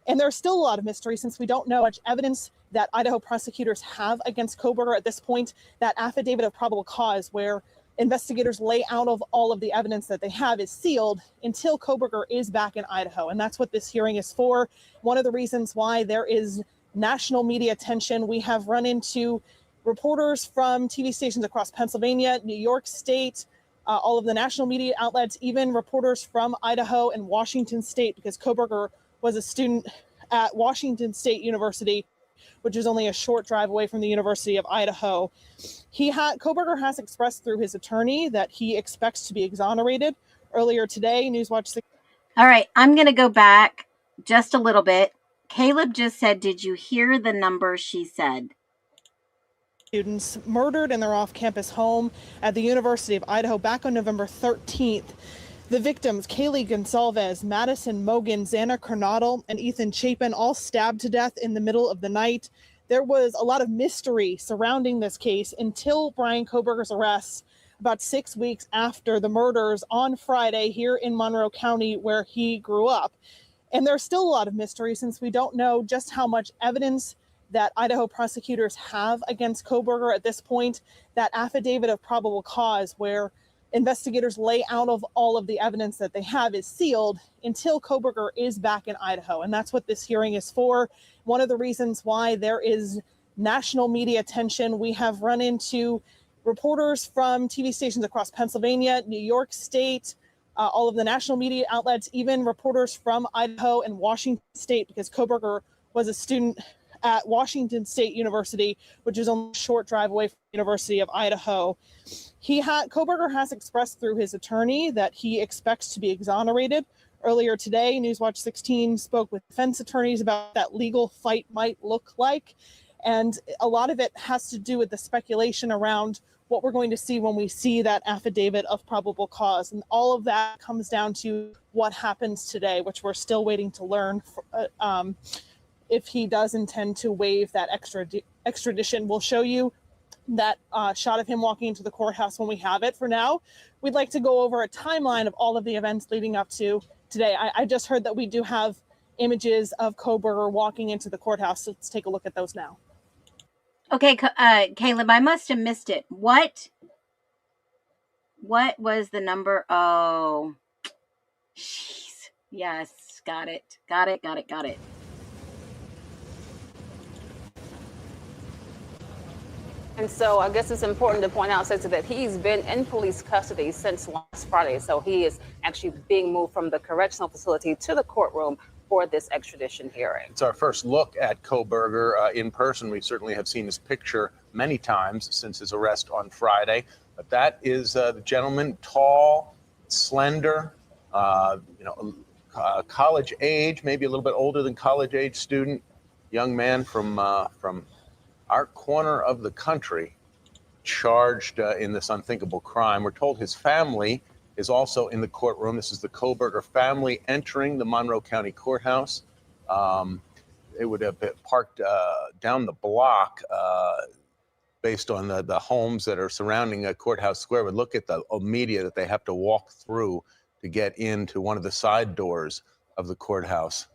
And there's still a lot of mystery since we don't know much evidence that Idaho prosecutors have against Kohberger at this point. That affidavit of probable cause, where investigators lay out of all of the evidence that they have, is sealed until Kohberger is back in Idaho. And that's what this hearing is for. One of the reasons why there is national media attention. We have run into reporters from TV stations across Pennsylvania, New York State, all of the national media outlets, even reporters from Idaho and Washington State, because Kohberger was a student at Washington State University, which is only a short drive away from the University of Idaho. Kohberger has expressed through his attorney that he expects to be exonerated. Earlier today, Newswatch. All right, I'm going to go back just a little bit. Caleb just said, did you hear the number she said? Students murdered in their off-campus home at the University of Idaho back on November 13th. The victims, Kaylee Gonsalves, Madison Mogan, Xana Kernodle, and Ethan Chapin, all stabbed to death in the middle of the night. There was a lot of mystery surrounding this case until Bryan Kohberger's arrest about 6 weeks after the murders on Friday here in Monroe County, where he grew up. And there's still a lot of mystery since we don't know just how much evidence that Idaho prosecutors have against Kohberger at this point. That affidavit of probable cause, where investigators lay out of all of the evidence that they have, is sealed until Kohberger is back in Idaho. And that's what this hearing is for. One of the reasons why there is national media attention. We have run into reporters from TV stations across Pennsylvania, New York State, all of the national media outlets, even reporters from Idaho and Washington State, because Kohberger was a student at Washington State University, which is only a short drive away from the University of Idaho. Kohberger has expressed through his attorney that he expects to be exonerated. Earlier today, Newswatch 16 spoke with defense attorneys about what that legal fight might look like. And a lot of it has to do with the speculation around what we're going to see when we see that affidavit of probable cause. And all of that comes down to what happens today, which we're still waiting to learn. If he does intend to waive that extradition. We'll show you that shot of him walking into the courthouse when we have it. For now, we'd like to go over a timeline of all of the events leading up to today. I just heard that we do have images of Kohberger walking into the courthouse. So let's take a look at those now. Okay, Caleb, I must have missed it. What was the number? Oh, jeez. Yes, got it. And so I guess it's important to point out, Cesar, that he's been in police custody since last Friday. So he is actually being moved from the correctional facility to the courtroom for this extradition hearing. It's our first look at Kohberger in person. We certainly have seen his picture many times since his arrest on Friday. But that is the gentleman, tall, slender, college age, maybe a little bit older than college age student, young man from our corner of the country, charged in this unthinkable crime. We're told his family is also in the courtroom. This is the Kohberger family entering the Monroe County Courthouse. They would have been parked down the block based on the homes that are surrounding Courthouse Square. But look at the media that they have to walk through to get into one of the side doors of the courthouse.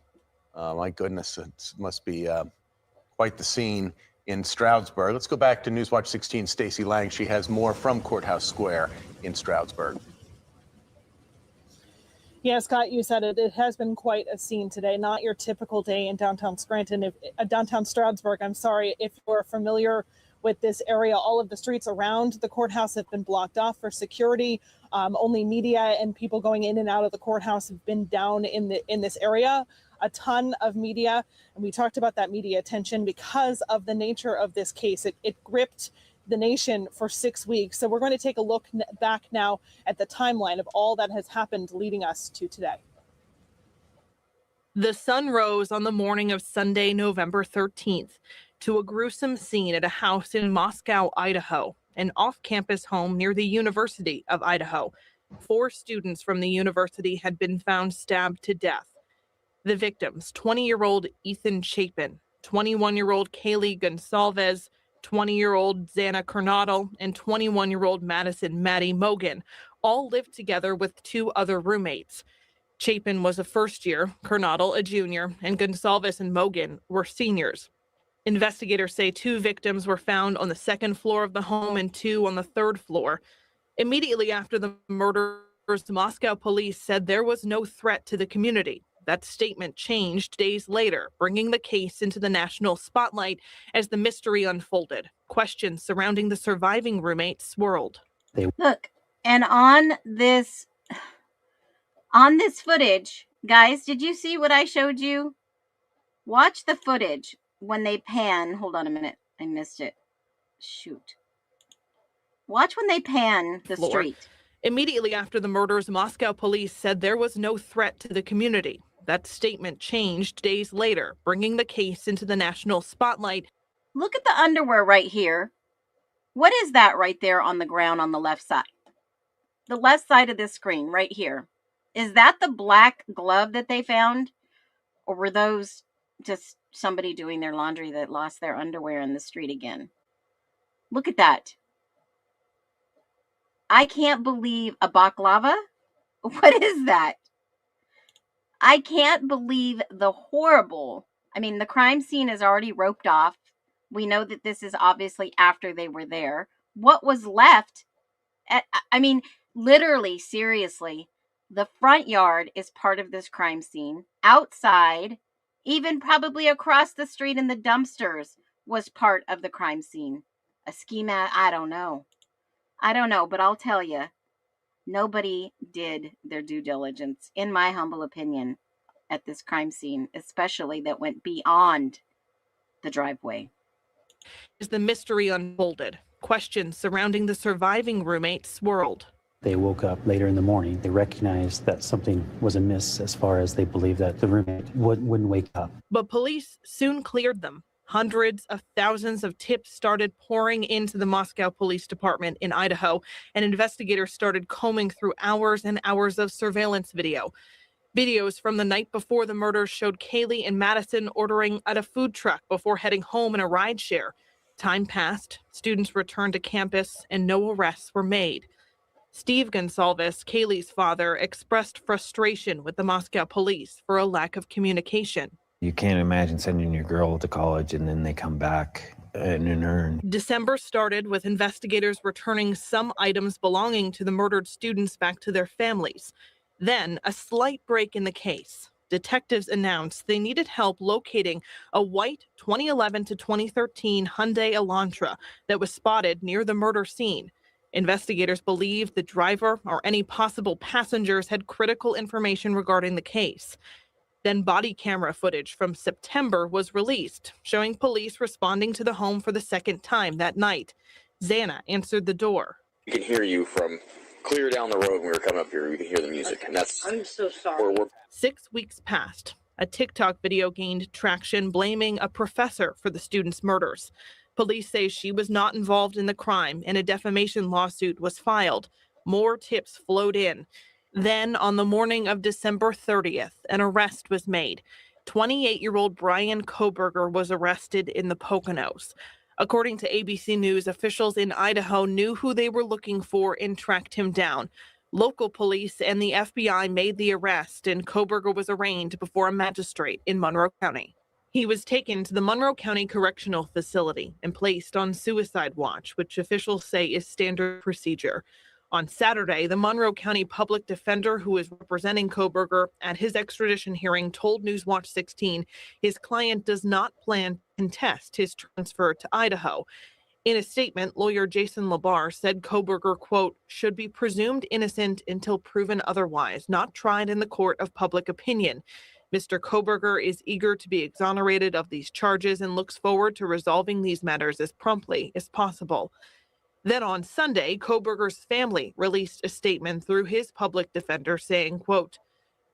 My goodness, it must be quite the scene in Stroudsburg. Let's go back to Newswatch 16, Stacey Lang. She has more from Courthouse Square in Stroudsburg. Yeah, Scott, you said it. It has been quite a scene today. Not your typical day in downtown Scranton, downtown Stroudsburg. I'm sorry if you're familiar with this area. All of the streets around the courthouse have been blocked off for security. Only media and people going in and out of the courthouse have been down in this area. A ton of media, and we talked about that media attention because of the nature of this case. It gripped the nation for 6 weeks. So we're going to take a look back now at the timeline of all that has happened leading us to today. The sun rose on the morning of Sunday, November 13th, to a gruesome scene at a house in Moscow, Idaho, an off-campus home near the University of Idaho. 4 students from the university had been found stabbed to death. The victims, 20-year-old Ethan Chapin, 21-year-old Kaylee Gonsalves, 20-year-old Xana Kernodle, and 21-year-old Madison Maddie Mogan, all lived together with 2 other roommates. Chapin was a first year, Kernodle a junior, and Gonsalves and Mogan were seniors. Investigators say 2 victims were found on the 2nd floor of the home and 2 on the 3rd floor. Immediately after the murders, Moscow police said there was no threat to the community. That statement changed days later, bringing the case into the national spotlight as the mystery unfolded. Questions surrounding the surviving roommate swirled. Look, and on this footage, guys, did you see what I showed you? Watch the footage when they pan. Hold on a minute. I missed it. Shoot. Watch when they pan the street. Immediately after the murders, Moscow police said there was no threat to the community. That statement changed days later, bringing the case into the national spotlight. Look at the underwear right here. What is that right there on the ground on the left side? The left side of this screen right here. Is that the black glove that they found? Or were those just somebody doing their laundry that lost their underwear in the street again? Look at that. I can't believe a baklava. What is that? I can't believe the horrible. I mean, the crime scene is already roped off. We know that this is obviously after they were there. What was left? I mean, literally, seriously, the front yard is part of this crime scene. Outside, even probably across the street in the dumpsters, was part of the crime scene. A ski mat, I don't know, but I'll tell you, nobody did their due diligence, in my humble opinion, at this crime scene, especially that went beyond the driveway. As the mystery unfolded, questions surrounding the surviving roommate swirled. They woke up later in the morning. They recognized that something was amiss as far as they believed that the roommate wouldn't wake up. But police soon cleared them. Hundreds of thousands of tips started pouring into the Moscow Police Department in Idaho, and investigators started combing through hours and hours of surveillance video. Videos from the night before the murders showed Kaylee and Madison ordering at a food truck before heading home in a rideshare. Time passed, students returned to campus, and no arrests were made. Steve Gonsalves, Kaylee's father, expressed frustration with the Moscow police for a lack of communication. You can't imagine sending your girl to college and then they come back and earn. December started with investigators returning some items belonging to the murdered students back to their families. Then a slight break in the case. Detectives announced they needed help locating a white 2011 to 2013 Hyundai Elantra that was spotted near the murder scene. Investigators believe the driver or any possible passengers had critical information regarding the case. Then body camera footage from September was released, showing police responding to the home for the second time that night. Xana answered the door. You can hear you from clear down the road when we were coming up here. You can hear the music, and that's... I'm so sorry. 6 weeks passed. A TikTok video gained traction blaming a professor for the students' murders. Police say she was not involved in the crime, and a defamation lawsuit was filed. More tips flowed in. Then, on the morning of December 30th, an arrest was made. 28-year-old Bryan was arrested in the Poconos. According to ABC News, officials in Idaho knew who they were looking for and tracked him down. Local police and the FBI made the arrest, and Koberger was arraigned before a magistrate in Monroe County. He was taken to the Monroe County Correctional Facility and placed on suicide watch, which officials say is standard procedure. On Saturday, the Monroe County public defender who is representing Kohberger at his extradition hearing told Newswatch 16 his client does not plan to contest his transfer to Idaho. In a statement, lawyer Jason Labar said Kohberger, quote, should be presumed innocent until proven otherwise, not tried in the court of public opinion. Mr. Kohberger is eager to be exonerated of these charges and looks forward to resolving these matters as promptly as possible. Then on Sunday, Kohberger's family released a statement through his public defender saying, quote,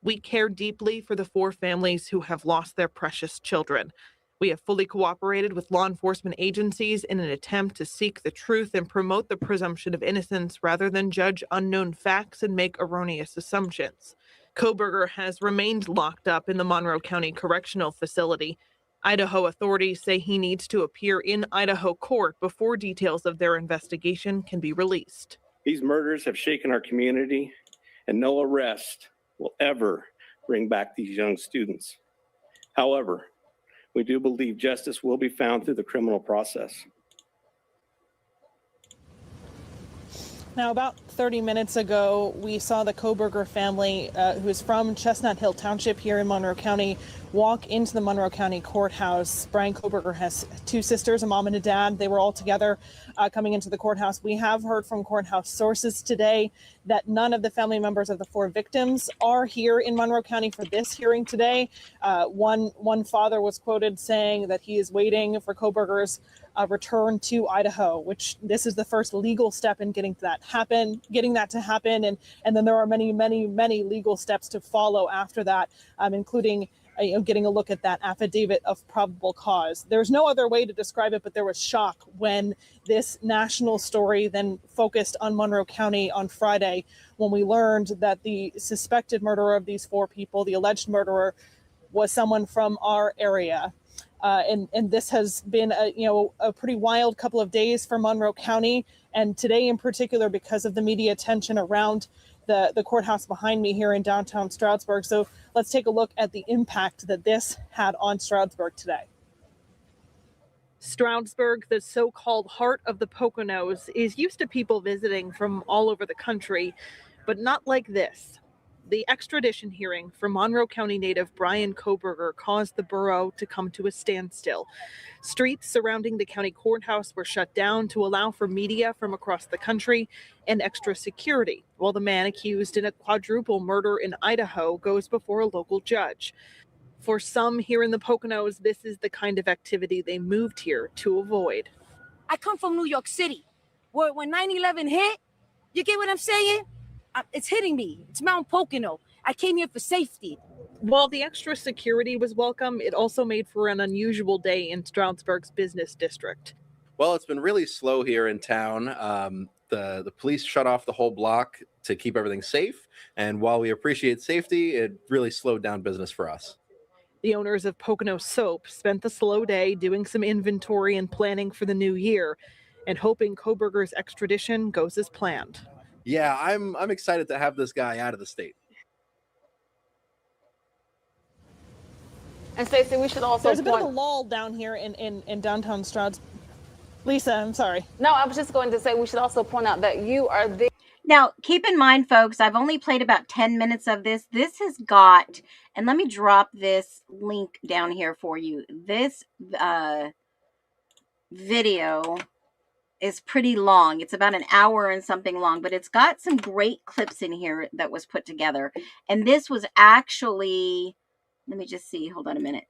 we care deeply for the 4 families who have lost their precious children. We have fully cooperated with law enforcement agencies in an attempt to seek the truth and promote the presumption of innocence rather than judge unknown facts and make erroneous assumptions. Kohberger has remained locked up in the Monroe County Correctional Facility. Idaho authorities say he needs to appear in Idaho court before details of their investigation can be released. These murders have shaken our community, and no arrest will ever bring back these young students. However, we do believe justice will be found through the criminal process. Now, about 30 minutes ago, we saw the Kohberger family, who is from Chestnut Hill Township here in Monroe County, walk into the Monroe County Courthouse. Bryan Kohberger has 2 sisters, a mom and a dad. They were all together coming into the courthouse. We have heard from courthouse sources today that none of the family members of the 4 victims are here in Monroe County for this hearing today. One father was quoted saying that he is waiting for Kohberger's return to Idaho, which this is the first legal step in getting that to happen. And then there are many, many, many legal steps to follow after that, including getting a look at that affidavit of probable cause. There's no other way to describe it, but there was shock when this national story then focused on Monroe County on Friday, when we learned that the suspected murderer of these 4 people, the alleged murderer, was someone from our area. And this has been a pretty wild couple of days for Monroe County, and today in particular because of the media attention around the courthouse behind me here in downtown Stroudsburg. So let's take a look at the impact that this had on Stroudsburg today. Stroudsburg, the so-called heart of the Poconos, is used to people visiting from all over the country, but not like this. The extradition hearing for Monroe County native Bryan Kohberger caused the borough to come to a standstill. Streets surrounding the county courthouse were shut down to allow for media from across the country and extra security, while the man accused in a quadruple murder in Idaho goes before a local judge. For some here in the Poconos, this is the kind of activity they moved here to avoid. I come from New York City, where when 9/11 hit, you get what I'm saying? It's hitting me. It's Mount Pocono. I came here for safety. While the extra security was welcome, it also made for an unusual day in Stroudsburg's business district. Well, it's been really slow here in town. The police shut off the whole block to keep everything safe. And while we appreciate safety, it really slowed down business for us. The owners of Pocono Soap spent the slow day doing some inventory and planning for the new year, and hoping Kohberger's extradition goes as planned. Yeah, I'm excited to have this guy out of the state. And Stacey, we should also There's a bit of a lull down here in downtown Stroudsburg. Lisa, I'm sorry. No, I was just going to say we should also point out that you are the. Now, keep in mind, folks, I've only played about 10 minutes of this. This has got, and let me drop this link down here for you. This video is pretty long. It's about an hour and something long, but it's got some great clips in here that was put together. And this was actually, let me just see, hold on a minute.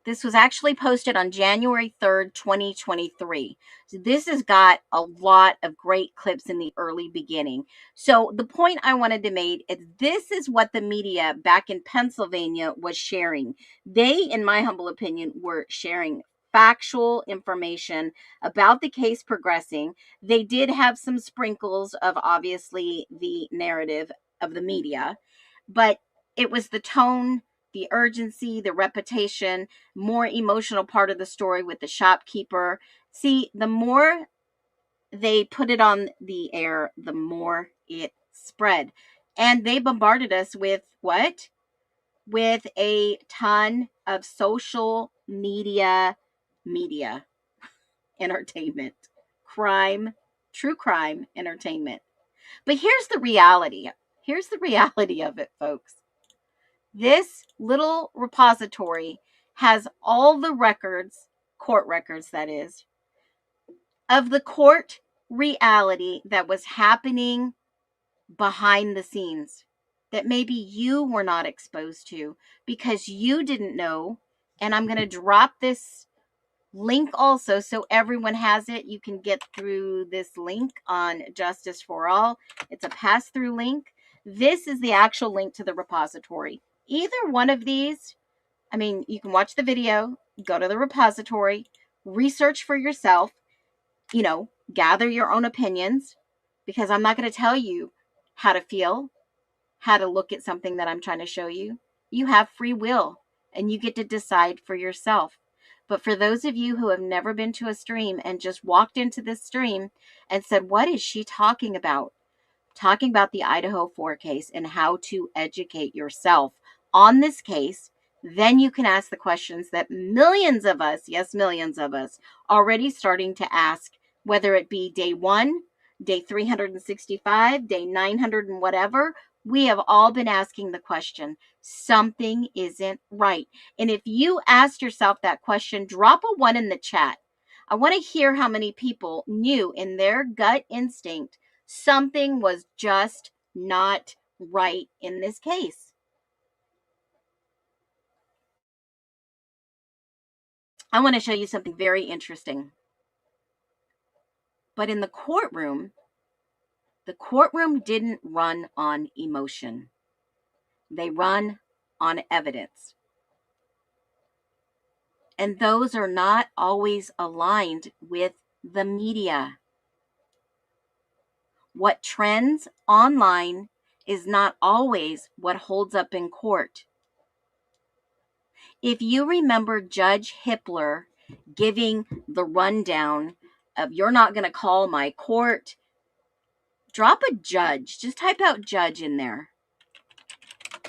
This was actually posted on January 3rd, 2023. So this has got a lot of great clips in the early beginning. So the point I wanted to make is this is what the media back in Pennsylvania was sharing. They, in my humble opinion, were sharing factual information about the case progressing. They did have some sprinkles of obviously the narrative of the media, but it was the tone, the urgency, the repetition, more emotional part of the story with the shopkeeper. See, the more they put it on the air, the more it spread. And they bombarded us with what? With a ton of social media entertainment, crime, true crime entertainment. But here's the reality. Here's the reality of it, folks. This little repository has all the records, court records that is, of the court reality that was happening behind the scenes that maybe you were not exposed to because you didn't know. And I'm going to drop this link also so everyone has it. You can get through this link on Justice for All. It's a pass-through link. This is the actual link to the repository. Either one of these, I mean, you can watch the video, go to the repository, research for yourself, you know, gather your own opinions, because I'm not going to tell you how to feel, how to look at something that I'm trying to show you. You have free will and you get to decide for yourself. But for those of you who have never been to a stream and just walked into this stream and said, what is she talking about? Talking about the Idaho 4 case and how to educate yourself on this case, then you can ask the questions that millions of us, yes, millions of us, already starting to ask, whether it be day 1, day 365, day 900 and whatever. We have all been asking the question, something isn't right. And if you asked yourself that question, drop a 1 in the chat. I want to hear how many people knew in their gut instinct something was just not right in this case. I want to show you something very interesting. But in the courtroom didn't run on emotion. They run on evidence. And those are not always aligned with the media. What trends online is not always what holds up in court. If you remember Judge Hippler giving the rundown of, you're not going to call my court, drop a judge. Just type out judge in there.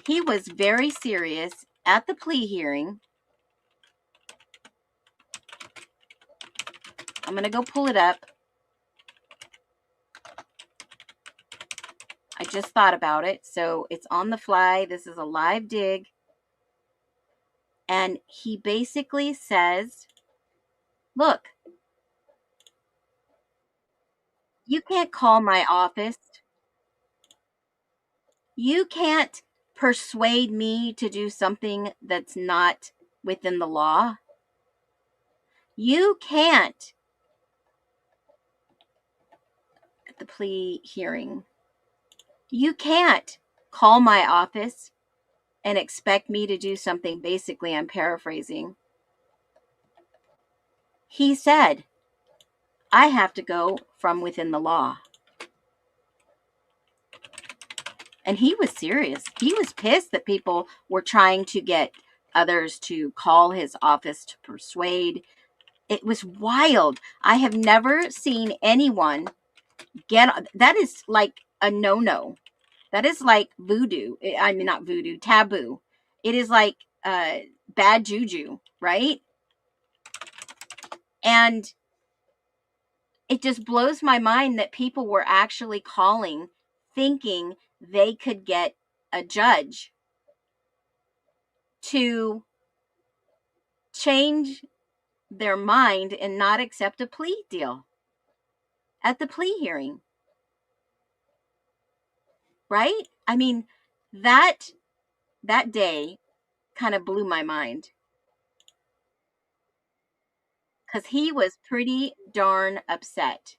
He was very serious at the plea hearing. I'm going to go pull it up. I just thought about it, so it's on the fly. This is a live dig. And he basically says, look, you can't call my office. You can't persuade me to do something that's not within the law. You can't, at the plea hearing, you can't call my office and expect me to do something. Basically, I'm paraphrasing. He said, I have to go from within the law. And he was serious. He was pissed that people were trying to get others to call his office to persuade. It was wild. I have never seen anyone get, that is like a no-no. That is like voodoo. I mean, not voodoo, taboo. It is like bad juju, right? And it just blows my mind that people were actually calling, thinking they could get a judge to change their mind and not accept a plea deal at the plea hearing. Right? I mean, that day kind of blew my mind, because he was pretty darn upset.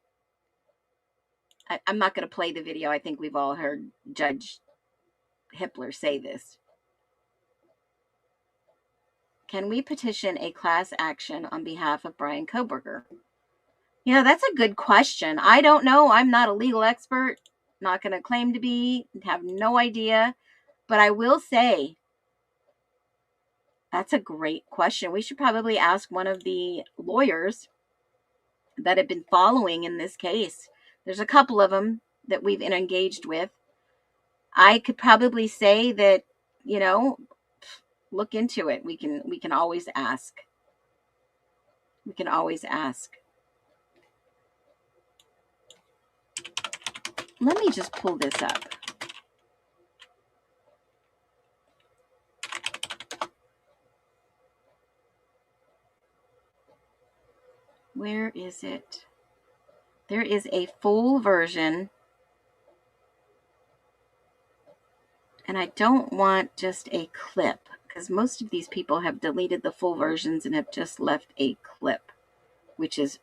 I'm not going to play the video. I think we've all heard Judge Hippler say this. Can we petition a class action on behalf of Bryan Kohberger? You know, that's a good question. I don't know. I'm not a legal expert. Not going to claim to be. Have no idea. But I will say, that's a great question. We should probably ask one of the lawyers that have been following in this case. There's a couple of them that we've engaged with. I could probably say that, you know, look into it. We can always ask. We can always ask. Let me just pull this up. Where is it? There is a full version. And I don't want just a clip, because most of these people have deleted the full versions and have just left a clip, which is,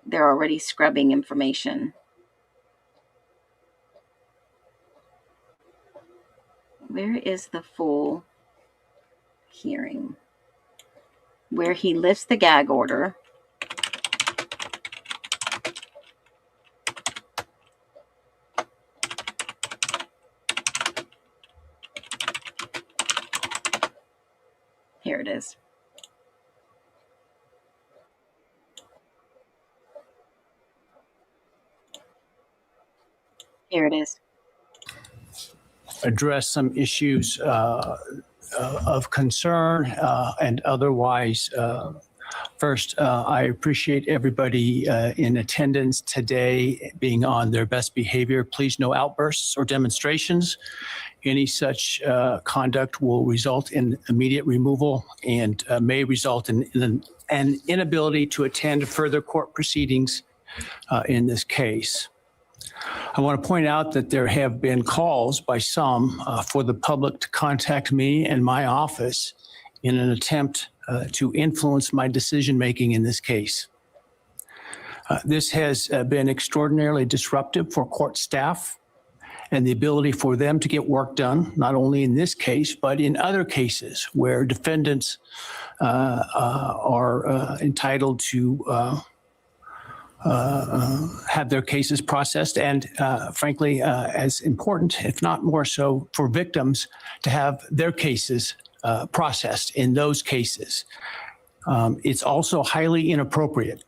they're already scrubbing information. Where is the full hearing? Where he lifts the gag order. Here it is. Here it is. Address some issues of concern and otherwise. First, I appreciate everybody in attendance today being on their best behavior. Please, no outbursts or demonstrations. Any such conduct will result in immediate removal and may result in an inability to attend further court proceedings in this case. I want to point out that there have been calls by some for the public to contact me and my office in an attempt to influence my decision-making in this case. This has been extraordinarily disruptive for court staff and the ability for them to get work done, not only in this case, but in other cases where defendants are entitled to have their cases processed, and frankly, as important, if not more so, for victims to have their cases processed in those cases. It's also highly inappropriate.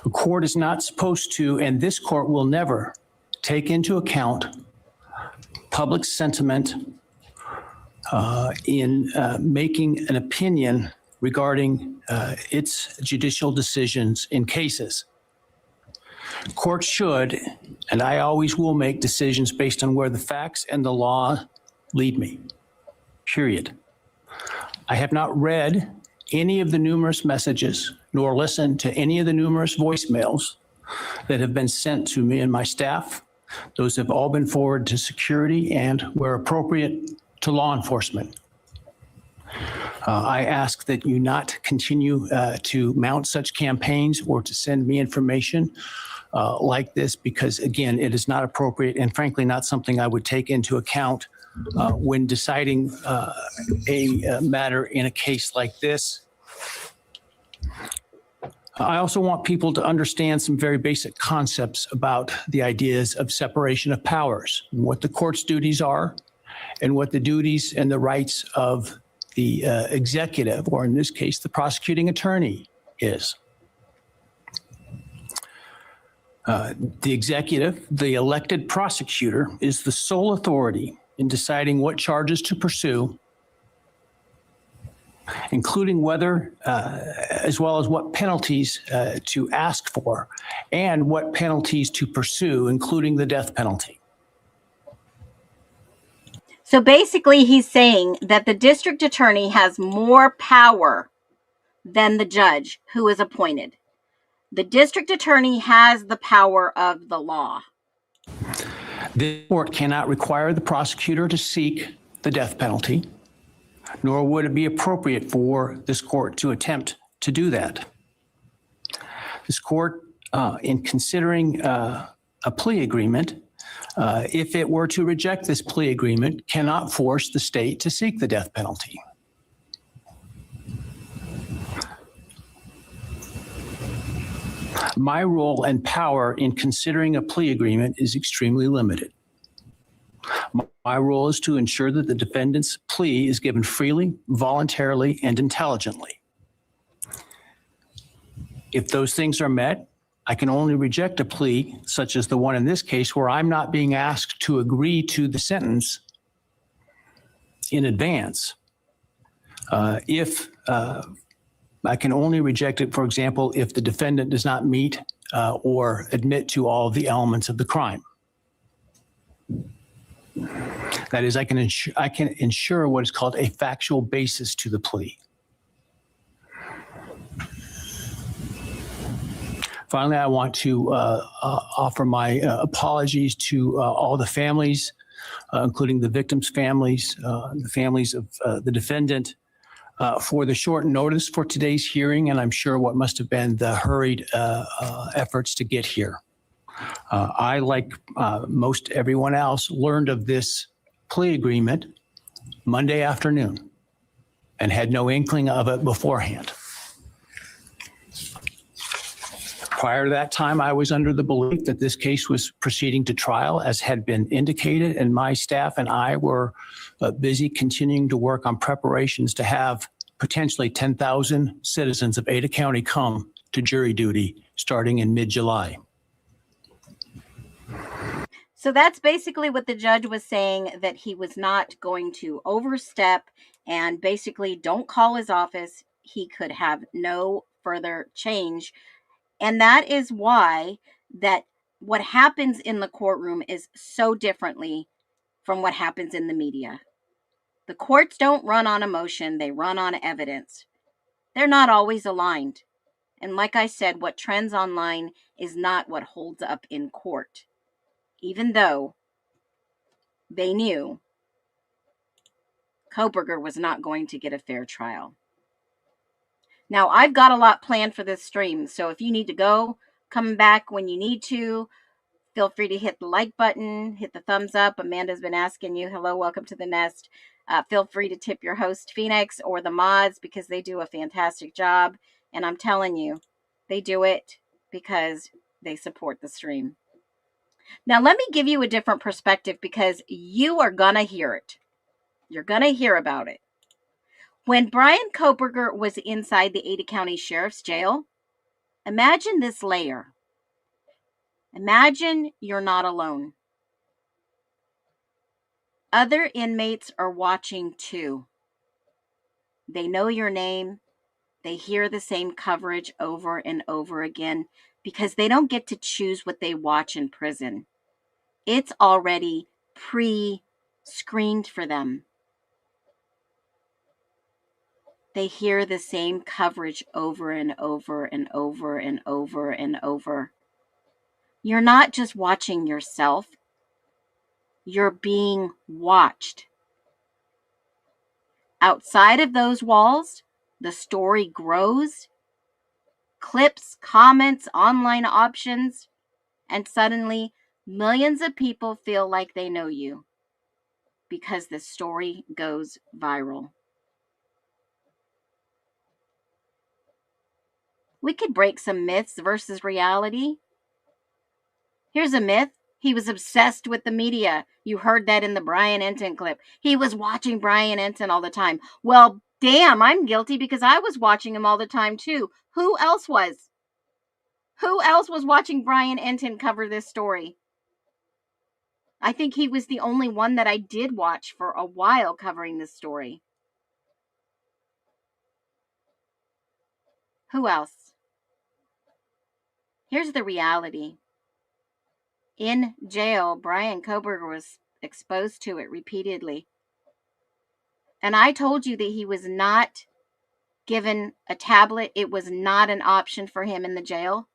A court is not supposed to, and this court will never, take into account public sentiment in making an opinion regarding its judicial decisions in cases. Courts should, and I always will, make decisions based on where the facts and the law lead me, period. I have not read any of the numerous messages nor listened to any of the numerous voicemails that have been sent to me and my staff. Those have all been forwarded to security and, where appropriate, to law enforcement. I ask that you not continue to mount such campaigns or to send me information like this, because, again, it is not appropriate and, frankly, not something I would take into account when deciding a matter in a case like this. I also want people to understand some very basic concepts about the ideas of separation of powers, and what the court's duties are, and what the duties and the rights of the executive, or in this case, the prosecuting attorney, is. The executive, the elected prosecutor, is the sole authority in deciding what charges to pursue, including whether, as well as what penalties to ask for, and what penalties to pursue, including the death penalty. So basically, he's saying that the district attorney has more power than the judge who is appointed. The district attorney has the power of the law. The court cannot require the prosecutor to seek the death penalty, nor would it be appropriate for this court to attempt to do that. This court, in considering a plea agreement, if it were to reject this plea agreement, cannot force the state to seek the death penalty. My role and power in considering a plea agreement is extremely limited. My role is to ensure that the defendant's plea is given freely, voluntarily, and intelligently. If those things are met, I can only reject a plea, such as the one in this case, where I'm not being asked to agree to the sentence in advance. If I can only reject it, for example, if the defendant does not meet or admit to all of the elements of the crime. That is, I can ensure what is called a factual basis to the plea. Finally, I want to offer my apologies to all the families, including the victims' families, the families of the defendant, for the short notice for today's hearing, and I'm sure what must have been the hurried efforts to get here. I, like most everyone else, learned of this plea agreement Monday afternoon and had no inkling of it beforehand. Prior to that time, I was under the belief that this case was proceeding to trial, as had been indicated, and my staff and I were busy continuing to work on preparations to have potentially 10,000 citizens of Ada County come to jury duty starting in mid-July. So that's basically what the judge was saying, that he was not going to overstep and basically don't call his office. He could have no further change. And that is why that what happens in the courtroom is so differently from what happens in the media. The courts don't run on emotion, they run on evidence. They're not always aligned. And like I said, what trends online is not what holds up in court. Even though they knew Koberger was not going to get a fair trial. Now, I've got a lot planned for this stream, so if you need to go, come back when you need to. Feel free to hit the like button, hit the thumbs up. Amanda's been asking you, hello, welcome to the nest. Feel free to tip your host, Phoenix, or the mods, because they do a fantastic job. And I'm telling you, they do it because they support the stream. Now, let me give you a different perspective, because you are going to hear it. You're going to hear about it. When Bryan Koberger was inside the Ada County Sheriff's Jail, imagine this layer. Imagine you're not alone. Other inmates are watching too. They know your name. They hear the same coverage over and over again because they don't get to choose what they watch in prison. It's already pre-screened for them. They hear the same coverage over and over and over and over and over. You're not just watching yourself. You're being watched. Outside of those walls, the story grows. Clips, comments, online options, and suddenly millions of people feel like they know you because the story goes viral. We could break some myths versus reality. Here's a myth. He was obsessed with the media. You heard that in the Bryan Enton clip. He was watching Bryan Enton all the time. Well, damn, I'm guilty because I was watching him all the time too. Who else was? Who else was watching Bryan Enton cover this story? I think he was the only one that I did watch for a while covering this story. Who else? Here's the reality. In jail, Bryan Koberger was exposed to it repeatedly. And I told you that he was not given a tablet. It was not an option for him in the jail.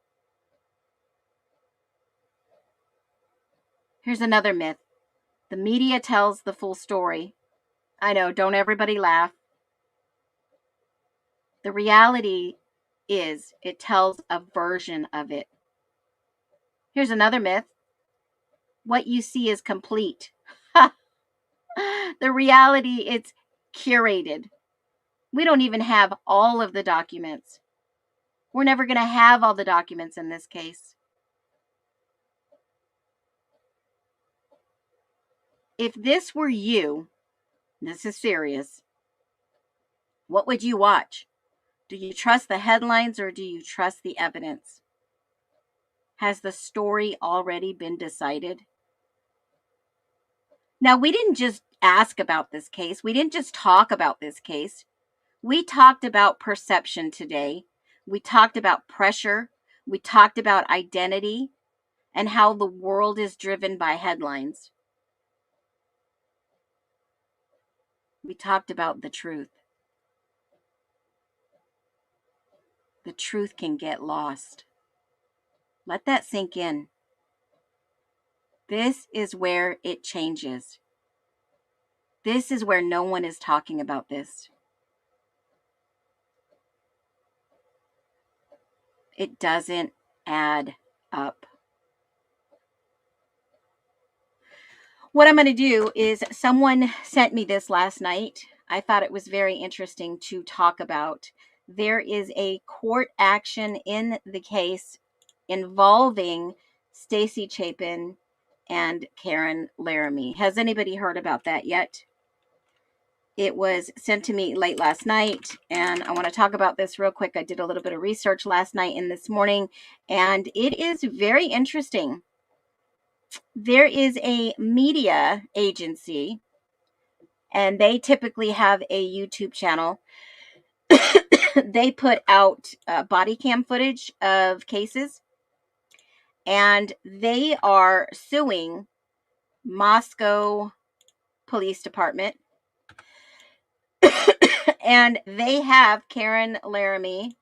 Here's another myth. The media tells the full story. I know, don't everybody laugh. The reality is it tells a version of it. Here's another myth. What you see is complete. The reality, it's curated. We don't even have all of the documents. We're never going to have all the documents in this case. If this were you, this is serious, what would you watch? Do you trust the headlines or do you trust the evidence? Has the story already been decided? Now, we didn't just ask about this case. We didn't just talk about this case. We talked about perception today. We talked about pressure. We talked about identity and how the world is driven by headlines. We talked about the truth. The truth can get lost. Let that sink in. This is where it changes. This is where no one is talking about this. It doesn't add up. What I'm going to do is, someone sent me this last night. I thought it was very interesting to talk about. There is a court action in the case involving Stacy Chapin and Karen Laramie. Has anybody heard about that yet? It was sent to me late last night, and I want to talk about this real quick. I did a little bit of research last night and this morning, and it is very interesting. There is a media agency, and they typically have a YouTube channel. They put out body cam footage of cases, and they are suing Moscow Police Department. And they have Karen Laramie,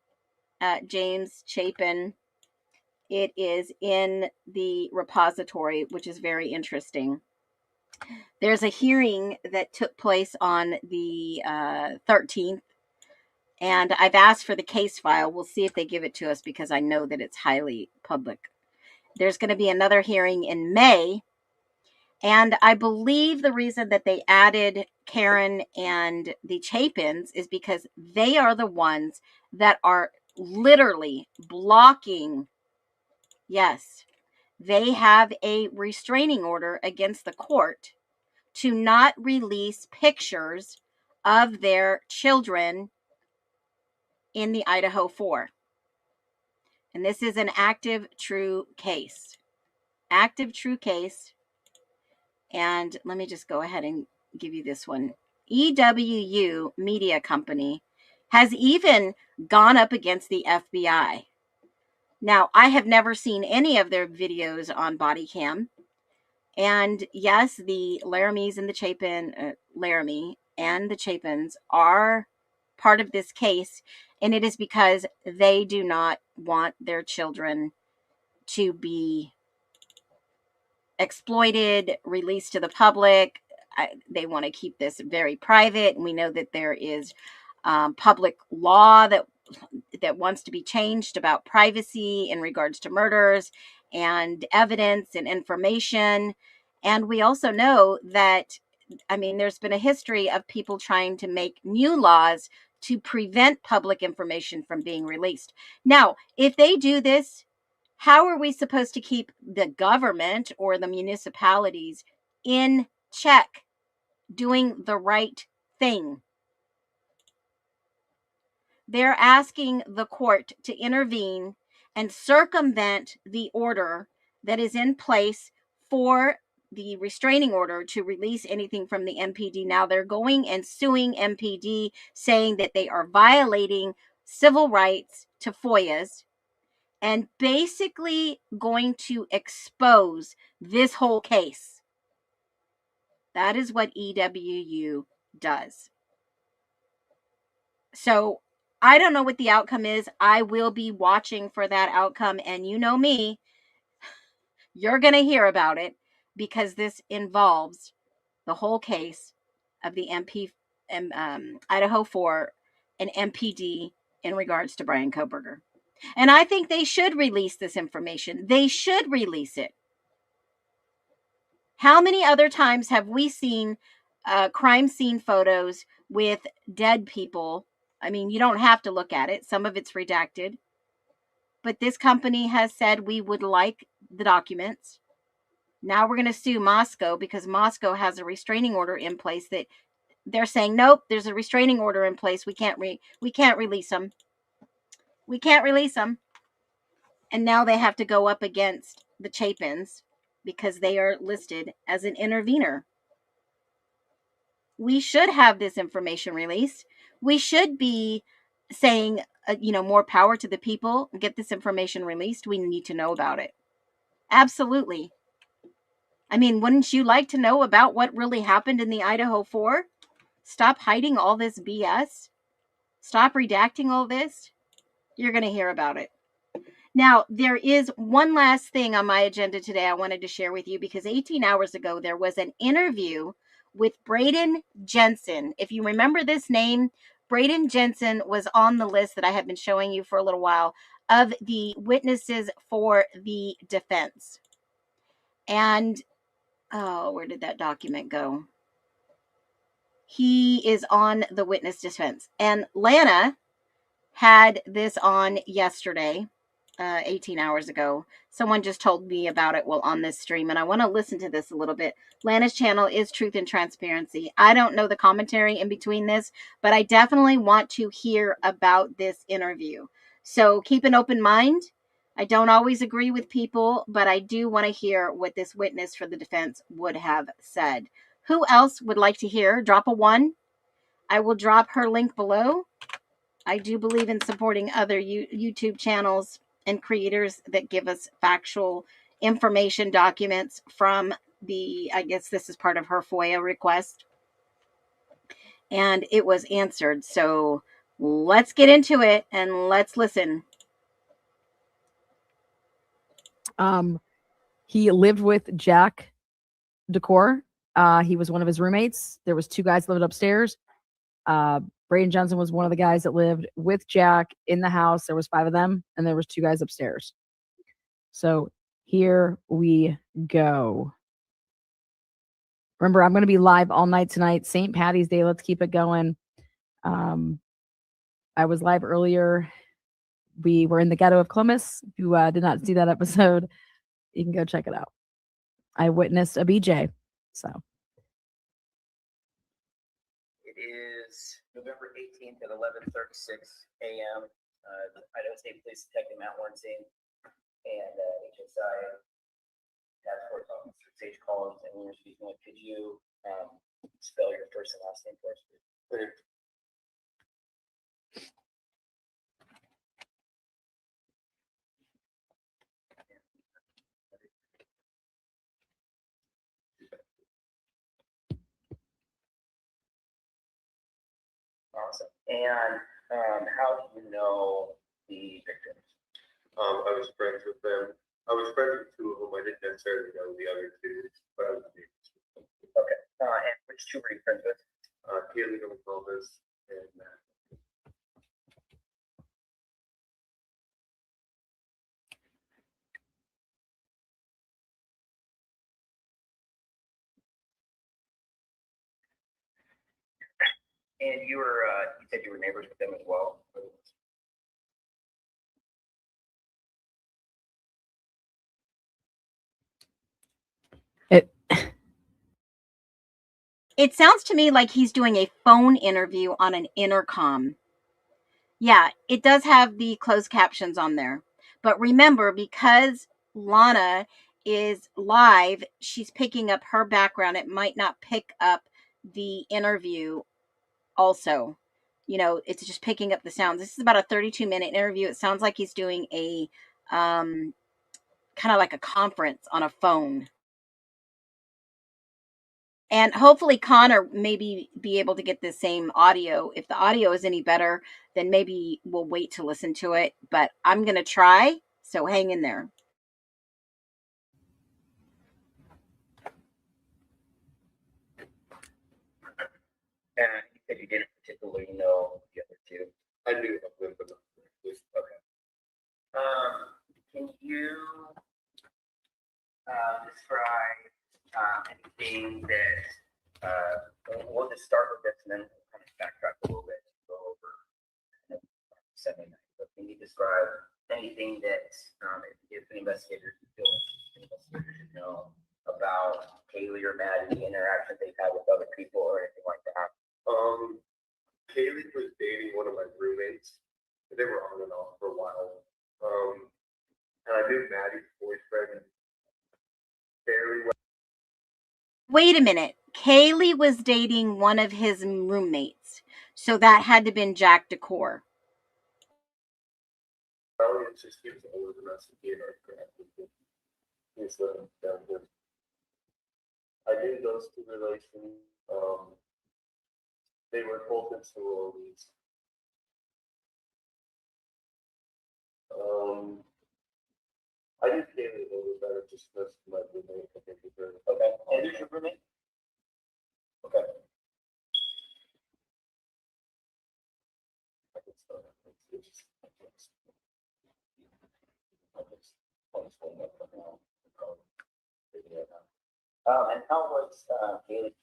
James Chapin. It is in the repository, which is very interesting. There's a hearing that took place on the 13th, and I've asked for the case file. We'll see if they give it to us, because I know that it's highly public. There's going to be another hearing in May, and I believe the reason that they added Karen and the Chapins is because they are the ones that are literally blocking. Yes, they have a restraining order against the court to not release pictures of their children in the Idaho 4. And this is an active, true case. Active, true case. And let me just go ahead and give you this one. EWU Media Company has even gone up against the FBI. Now, I have never seen any of their videos on body cam. And yes, the Laramies and the Chapin, Laramie and the Chapins are part of this case. And it is because they do not want their children to be exploited, released to the public. They want to keep this very private. And we know that there is public law that wants to be changed about privacy in regards to murders and evidence and information. And we also know that, there's been a history of people trying to make new laws to prevent public information from being released. Now, if they do this, how are we supposed to keep the government or the municipalities in check, doing the right thing? They're asking the court to intervene and circumvent the order that is in place for the restraining order to release anything from the MPD. Now they're going and suing MPD, saying that they are violating civil rights to FOIAs, and basically going to expose this whole case. That is what EWU does. So I don't know what the outcome is. I will be watching for that outcome. And you know me, you're going to hear about it, because this involves the whole case of the Idaho 4 and MPD in regards to Bryan Kohberger. And I think they should release this information. They should release it. How many other times have we seen crime scene photos with dead people? You don't have to look at it. Some of it's redacted. But this company has said, we would like the documents. Now we're going to sue Moscow, because Moscow has a restraining order in place that they're saying, nope, there's a restraining order in place. We can't release them. We can't release them. And now they have to go up against the Chapins because they are listed as an intervener. We should have this information released. We should be saying, more power to the people, get this information released. We need to know about it. Absolutely. I mean, wouldn't you like to know about what really happened in the Idaho 4? Stop hiding all this BS. Stop redacting all this. You're going to hear about it. Now, there is one last thing on my agenda today I wanted to share with you, because 18 hours ago, there was an interview with BRAYDON JENSEN. If you remember this name, BRAYDON JENSEN was on the list that I have been showing you for a little while of the witnesses for the defense. And, oh, where did that document go? He is on the witness defense. And Lana had this on yesterday, 18 hours ago. Someone just told me about it while on this stream, and I want to listen to this a little bit. Lana's channel is Truth and Transparency. I don't know the commentary in between this, but I definitely want to hear about this interview. So keep an open mind. I don't always agree with people, but I do want to hear what this witness for the defense would have said. Who else would like to hear? Drop a 1. I will drop her link below. I do believe in supporting other YouTube channels and creators that give us factual information documents from the, I guess this is part of her FOIA request. And it was answered. So let's get into it and let's listen. He lived with Jack Decor. He was one of his roommates. There was 2 guys living upstairs. BRAYDON JENSEN was one of the guys that lived with Jack in the house. There was 5 of them, and there was 2 guys upstairs. So here we go. Remember, I'm going to be live all night tonight. St. Patty's Day. Let's keep it going. I was live earlier. We were in the ghetto of Columbus. If you did not see that episode, you can go check it out. I witnessed a BJ. So it is November 18th at 11:36 a.m. The Idaho State Police Detective Matt Warrenstein and HSI Task Force Officer Sage Collins, and we were speaking with. Could you spell your first and last name for us, please? Awesome. And how do you know the victims? I was friends with them. I was friends with 2 of them. I didn't necessarily know the other 2, but I was neighbors with them. Okay. And which 2 were you friends with? Kaylee Gonzalez and Matt. And you said you were neighbors with them as well? It sounds to me like he's doing a phone interview on an intercom. Yeah, it does have the closed captions on there. But remember, because Lana is live, she's picking up her background. It might not pick up the interview also. It's just picking up the sounds. This is about a 32-minute interview. It sounds like he's doing a kind of like a conference on a phone. And hopefully Connor maybe be able to get the same audio. If the audio is any better, then maybe we'll wait to listen to it. But I'm going to try, so hang in there. And you said you didn't particularly know the other 2. I knew of them, but not okay. Can you describe anything that we'll just start with this and then we'll kind of backtrack a little bit and go over 79. But can you describe anything that if an investigator feel like investigators should know about Kaylee or Maddie, the interactions they've had with other people or anything like that? Kaylee was dating one of my roommates. They were on and off for a while. And I knew Maddie's boyfriend fairly well. Wait a minute. Kaylee was dating one of his roommates. So that had to have been Jack Decor. Probably it's just he was older than us and he had already graduated. He's living down here. I knew those two relations. They were both in sororities. I knew Kaylee a little bit better just because my roommate. I think is very okay. And who's your roommate? Okay. I can start. And how was Kaylee's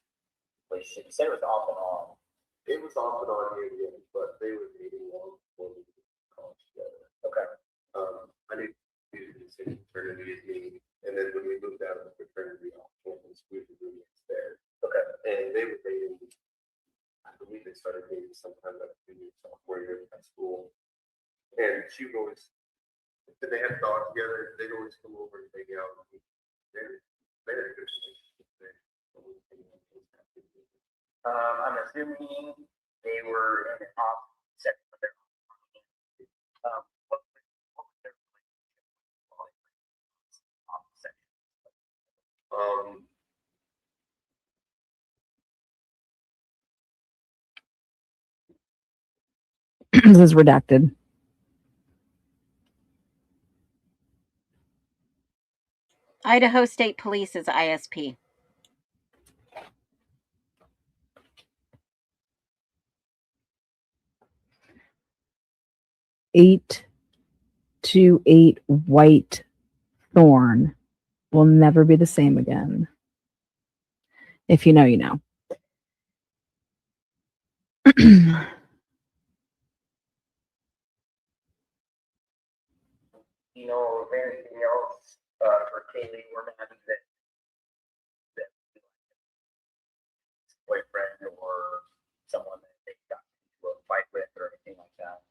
relationship? You said it was off and on. It was off and on here, yeah, but they were dating long before we went to college together. Okay. I knew he was in the same fraternity as me, and then when we moved out of the fraternity off campus, we were roommates there. Okay. And they were dating. I believe they started dating sometime like junior, sophomore year in high school. And she would always, they had dogs together. They'd always come over and hang out. They had a good relationship there. I'm assuming they were in an off section of their what was their relationship with off section? This is redacted. Idaho State Police is ISP. Eight to 8 white thorn will never be the same again. If you know, you know. You know, if anything else for Kaylee or Maddie that boyfriend or someone that they got into a fight with or anything like that?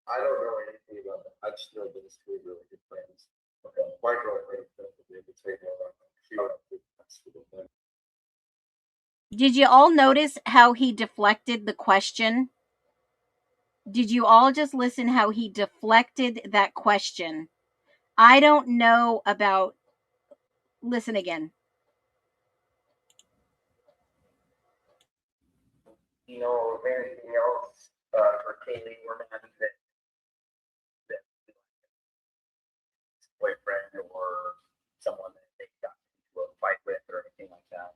I don't know anything about that. I just know that it's two really good friends. Okay. My girlfriend definitely would say more. She would have to mess with them. Did you all notice how he deflected the question? Did you all just listen how he deflected that question? I don't know about. Listen again. You know, if anything else for Kaylee or Maddie that boyfriend or someone that they got into a fight with or anything like that?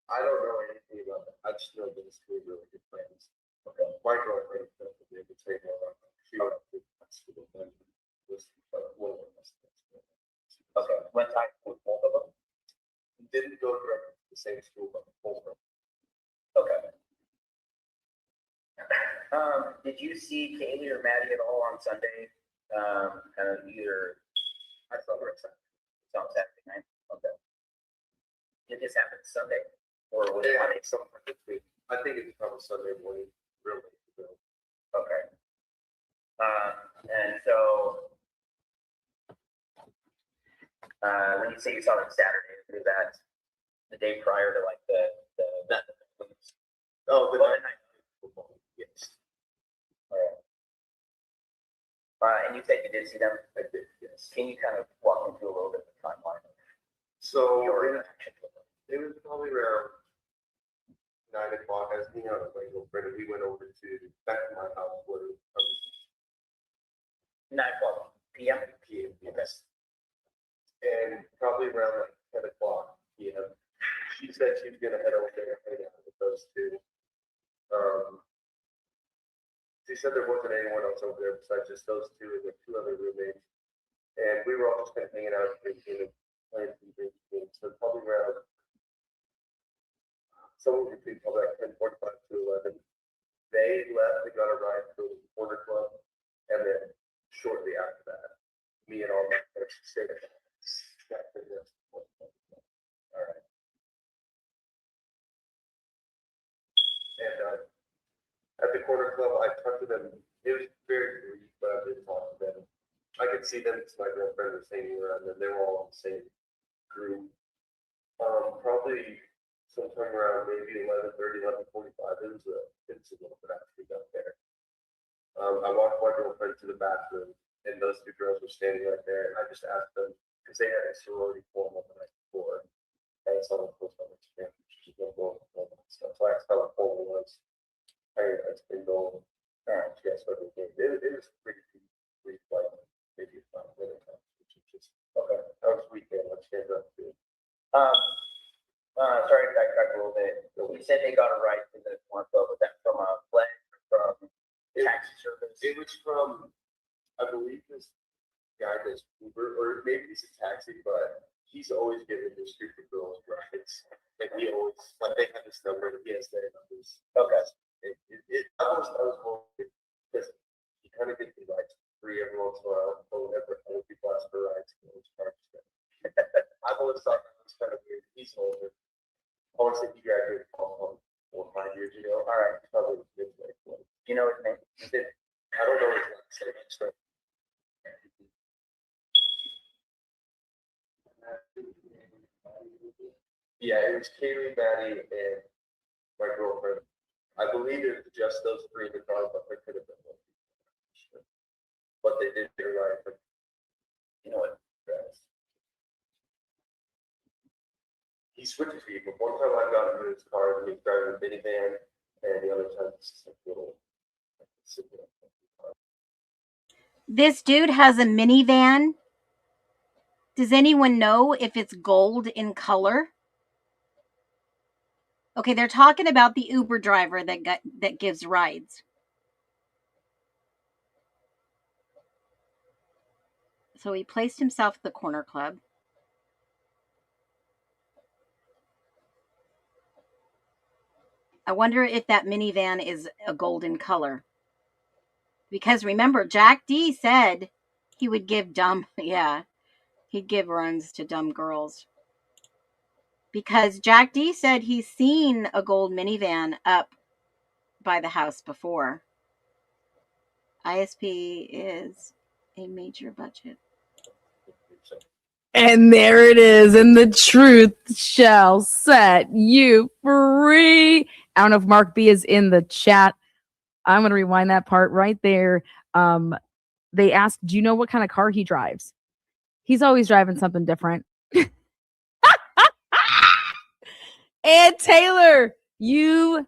I don't know anything about that. I just know that it's two really good friends. Okay. My girlfriend definitely would say more. She would have to mess with them. Okay. Went time with both of them? Didn't go directly to the same school, but both of them. Okay. Did you see Kaylee or Maddie at all on Sunday? Kind of either. I saw her on Saturday night. Okay. Did this happen Sunday, or was it Monday? Sometime this week. I think it's probably Sunday morning. Really. Okay. And so, when you say you saw them Saturday, was that the day prior to like the night football? Yes. All right. And you said you did see them? I did, yes. Can you kind of walk me through a little bit of the timeline? So it was probably around 9 o'clock. I was hanging out with my girlfriend, and we went over back to my house where 9 o'clock p.m. p.m. Yes. And probably around like 10 o'clock p.m. She said she was gonna head over there and hang out with those two. She said there wasn't anyone else over there besides just those two and the two other roommates. And we were all just kind of hanging out drinking and playing some drinking games. So probably around somewhere between probably like 10:45 to 11. They left, they got a ride to the Corner Club, and then shortly after that, me and all my friends stayed at all right. And at the Corner Club, I talked to them. It was very brief, but I did talk to them. I could see them because my girlfriend was hanging around, and they were all in the same group. Probably sometime around maybe 11:30, 11:45. It was a little bit after we got there. I walked my girlfriend to the bathroom, and those two girls were standing right there. And I just asked them because they had a sorority formal the night before, and so I was on the camp. She's no going to stuff. So I asked how the formal was. Hey, it's been going. All right, yes, what we did. It was pretty brief, like maybe 5 minutes, which is just okay. That was weekend. Let's get up to. Sorry to backtrack a little bit. You said they got a ride to the corner club. Was that from a pledge or from taxi service? It was from, I believe, this guy does Uber, or maybe it's a taxi, but he's always giving this group of girls rides. And he always, like, they have this number, and he has their numbers. Okay. I was more because you kind of get the rides free every once in a while, or whenever other people ask for rides, he always charges them. I've always thought that was kind of weird. He's older. I want to say he graduated from 4 or 5 years ago. All right, probably mid to late 20s. Do you know his name? I don't know his last name. So. Yeah, it was Kaylee, Maddie, and my girlfriend. I believe it was just those 3 in the car, but there could have been more people. But they did get a ride. But you know what? He switches people. One time I got him in his car and he was driving a minivan, and the other time it's just like little. This dude has a minivan. Does anyone know if it's gold in color? Okay, they're talking about the Uber driver that gives rides. So he placed himself at the corner club. I wonder if that minivan is a golden color. Because remember, Jack D said he would give he'd give runs to dumb girls. Because Jack D said he's seen a gold minivan up by the house before. ISP is a major budget. And there it is. And the truth shall set you free. I don't know if Mark B is in the chat. I'm going to rewind that part right there. They asked, do you know what kind of car he drives? He's always driving something different. And Taylor, you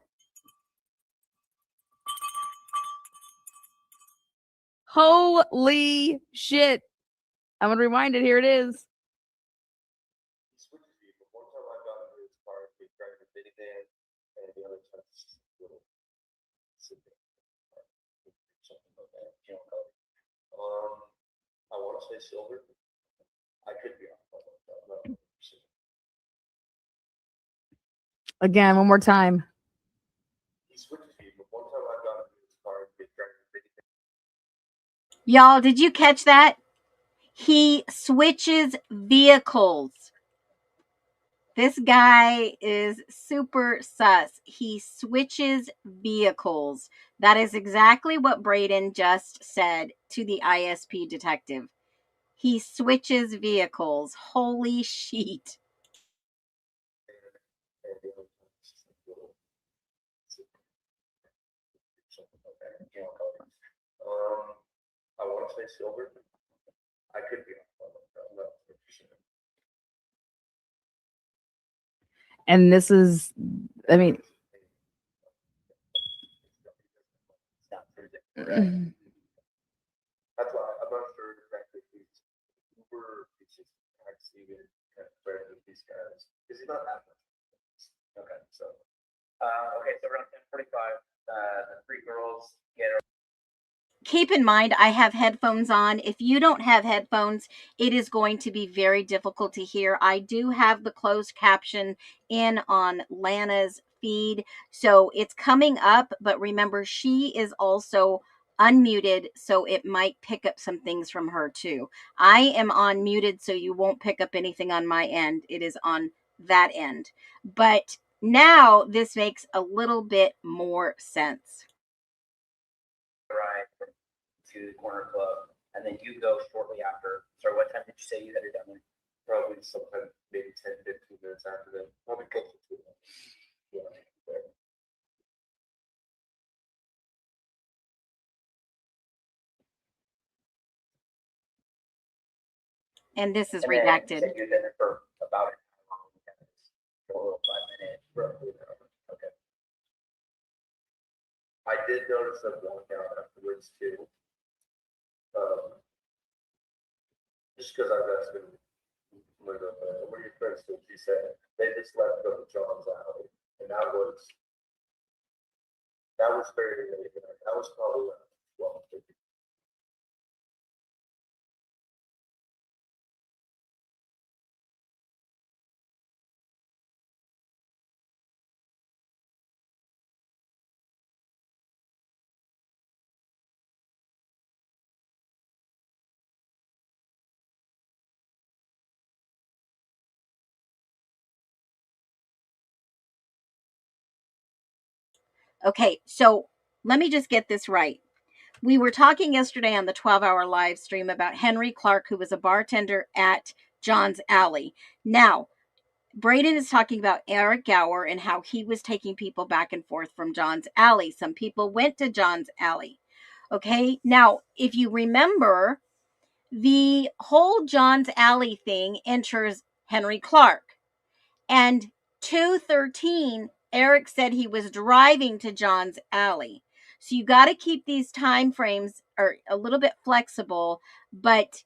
holy shit. I'm going to rewind it. Here it is. One time I got him in his car and he was driving a minivan, and the other time it's just a little. Something like that. You don't know. I want to say silver. I could be off. I don't know. Again, one more time. He switches people. One time I got him in his car and he was driving a minivan. Y'all, did you catch that? He switches vehicles. This guy is super sus. He switches vehicles. That is exactly what Braden just said to the ISP detective. He switches vehicles. Holy shit. I want to say silver. I could be off. I'm not sure. And this is, I mean, That's why I'm not sure exactly if he's Uber, he's just taxi and kind of friends with these guys. Because he's not that much. Okay, so. Okay, so around 10:45, the 3 girls get a Keep in mind, I have headphones on. If you don't have headphones, it is going to be very difficult to hear. I do have the closed caption in on Lana's feed, so it's coming up, but remember, she is also unmuted, so it might pick up some things from her too. I am on muted, so you won't pick up anything on my end. It is on that end. But now this makes a little bit more sense. ride to the corner club, and then you go shortly after. Sorry, what time did you say you had it done? Probably sometime maybe 10, 15 minutes after that. Probably closer to that. Yeah. And this is And then you redacted. said you'd been there for about an hour. A little 5 minutes, roughly an hour. Okay. I did notice them walk out afterwards too. Just because I've asked him, one of your friends, she said they just left to go to John's Alley, and that was very late. That was probably around 12:50. Okay, so let me just get this right. We were talking yesterday on the 12-hour live stream about Henry Clark, who was a bartender at John's Alley. Now, Braden is talking about Eric Gower and how he was taking people back and forth from John's Alley. Some people went to John's Alley. Okay, now, if you remember, the whole John's Alley thing enters Henry Clark. And 2:13, Eric said he was driving to John's Alley. So you got to keep these time frames are a little bit flexible, but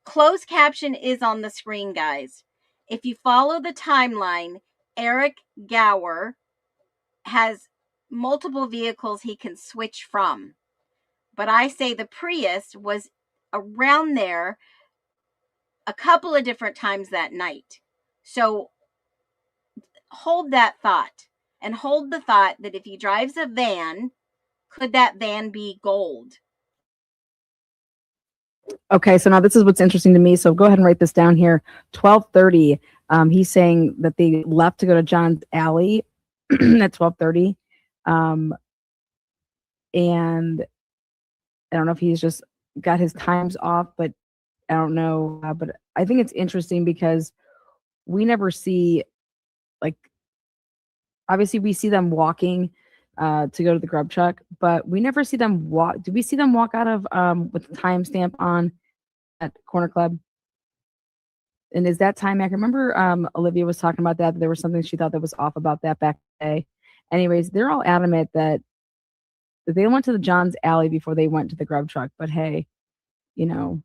closed caption is on the screen, guys. If you follow the timeline, Eric Gower has multiple vehicles he can switch from. But I say the Prius was around there a couple of different times that night. So hold that thought, and hold the thought that if he drives a van, could that van be gold? Okay, so now this is what's interesting to me. So go ahead and write this down here. 12:30. He's saying that they left to go to John's Alley at 12:30. And I don't know if he's just got his times off, but I don't know. But I think it's interesting because we never see, like, obviously we see them walking to go to the grub truck, but we never see them walk. Do we see them walk out of with the timestamp on at Corner Club? And is that time? I remember Olivia was talking about that. There was something she thought that was off about that back in the day. Anyways, they're all adamant that they went to the John's Alley before they went to the grub truck. But hey, you know,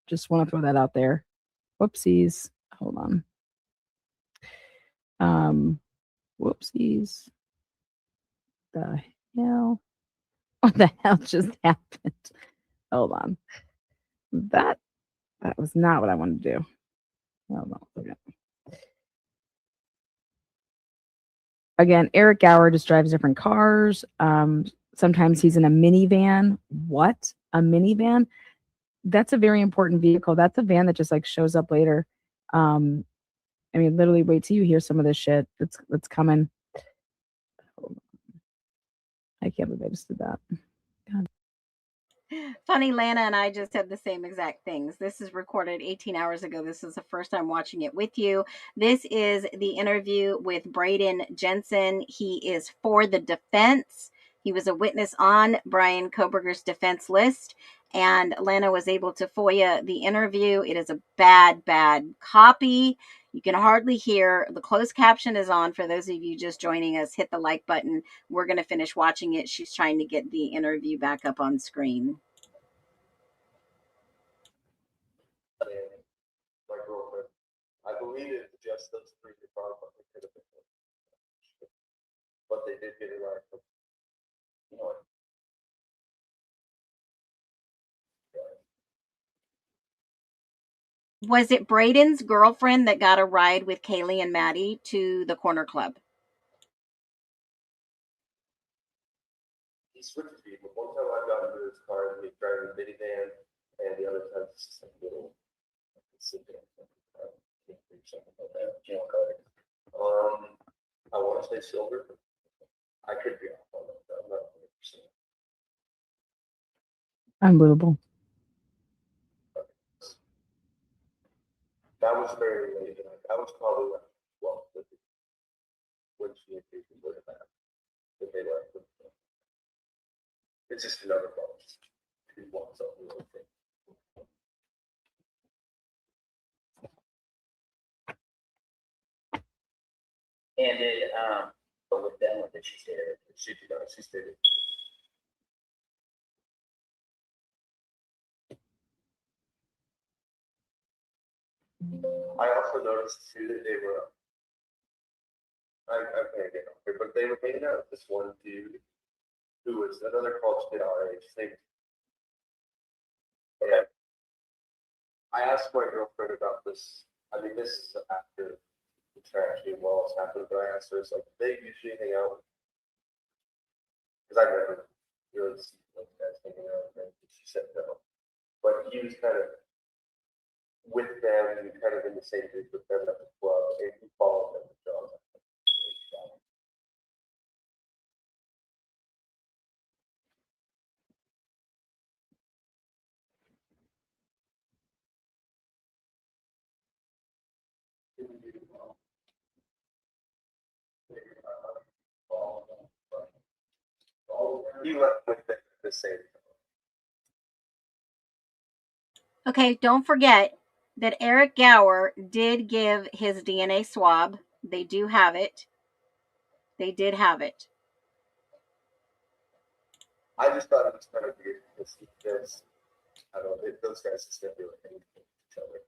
just want to throw that out there. Whoopsies. Hold on. Whoopsies. The hell? What the hell just happened? Hold on. That was not what I wanted to do. Hold on. Okay. Again, Eric Gower just drives different cars. Sometimes he's in a minivan. What? A minivan? That's a very important vehicle. That's a van that just like shows up later. I mean, literally wait till you hear some of this shit that's coming. I can't believe I just did that. God. Funny, Lana and I just said the same exact things. This is recorded 18 hours ago. This is the first time watching it with you. This is the interview with Brayden Jensen. He is for the defense. He was a witness on Bryan Kohberger's defense list, and Lana was able to FOIA the interview. It is a bad copy. You can hardly hear. The closed caption is on. For those of you just joining us, hit the like button. We're going to finish watching it. She's trying to get the interview back up on screen. My girlfriend, I believe it's just those three cars, but they could have been. But they did get it right. You know, Was it Brayden's girlfriend that got a ride with Kaylee and Maddie to the Corner Club? he switches people. One time I got into his car and he was driving a minivan, and the other time it's just a little sedan. Something like that. You know, I want to say silver. I could be off on that. I'm not 100%. Unbelievable. That was very late. That was probably like 12:50 when she and Casey were back. That they left. It's just another problem. He wants up a little thing. And did but with them, what did she say? She stated. I also noticed too that they were. I can't get up here, but they were hanging out with this one dude who was another college kid our age. And I asked my girlfriend about this. I mean, this is after the tragedy well it's happened, but I asked her, it's like, they usually hang out because I never really see those guys hanging out. And she said no, but he was kind of with them and kind of in the same group with them at the club, and he followed them to jobs. He left with the same. Okay, don't forget that Eric Gower did give his DNA swab. They do have it. They did have it. I just thought it was kind of weird because I don't know, those guys just never really hang with each other.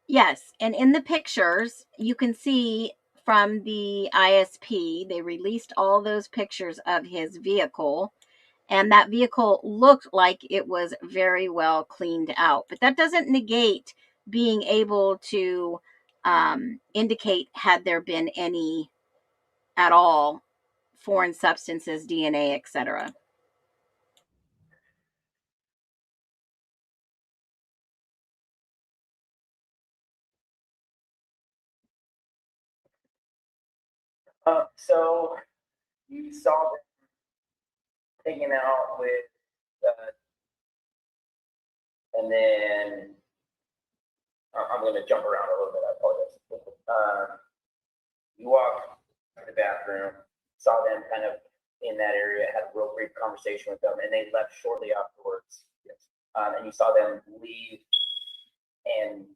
Yes, and in the pictures, you can see from the ISP, they released all those pictures of his vehicle, and that vehicle looked like it was very well cleaned out. But that doesn't negate being able to indicate had there been any at all foreign substances, DNA, etc. So you saw them hanging out with, and then I'm going to jump around a little bit. I apologize. You walked to the bathroom, saw them kind of in that area, had a real brief conversation with them, and they left shortly afterwards. Yes. And you saw them leave and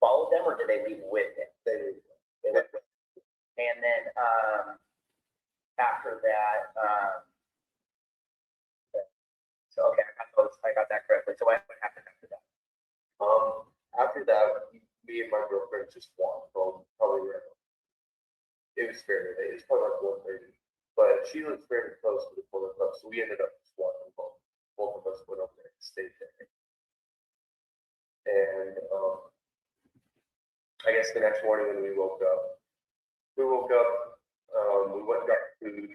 follow them, or did they leave with them? They went with them. And then after that, so okay, I got that correctly. So what happened after that? After that, me and my girlfriend just walked home, probably around. It was fairly late. It was probably like 1:30, but she lives very close to the Polo Club, so we ended up just walking home. Both of us went over there and stayed there. And I guess the next morning when we woke up, we went and got food.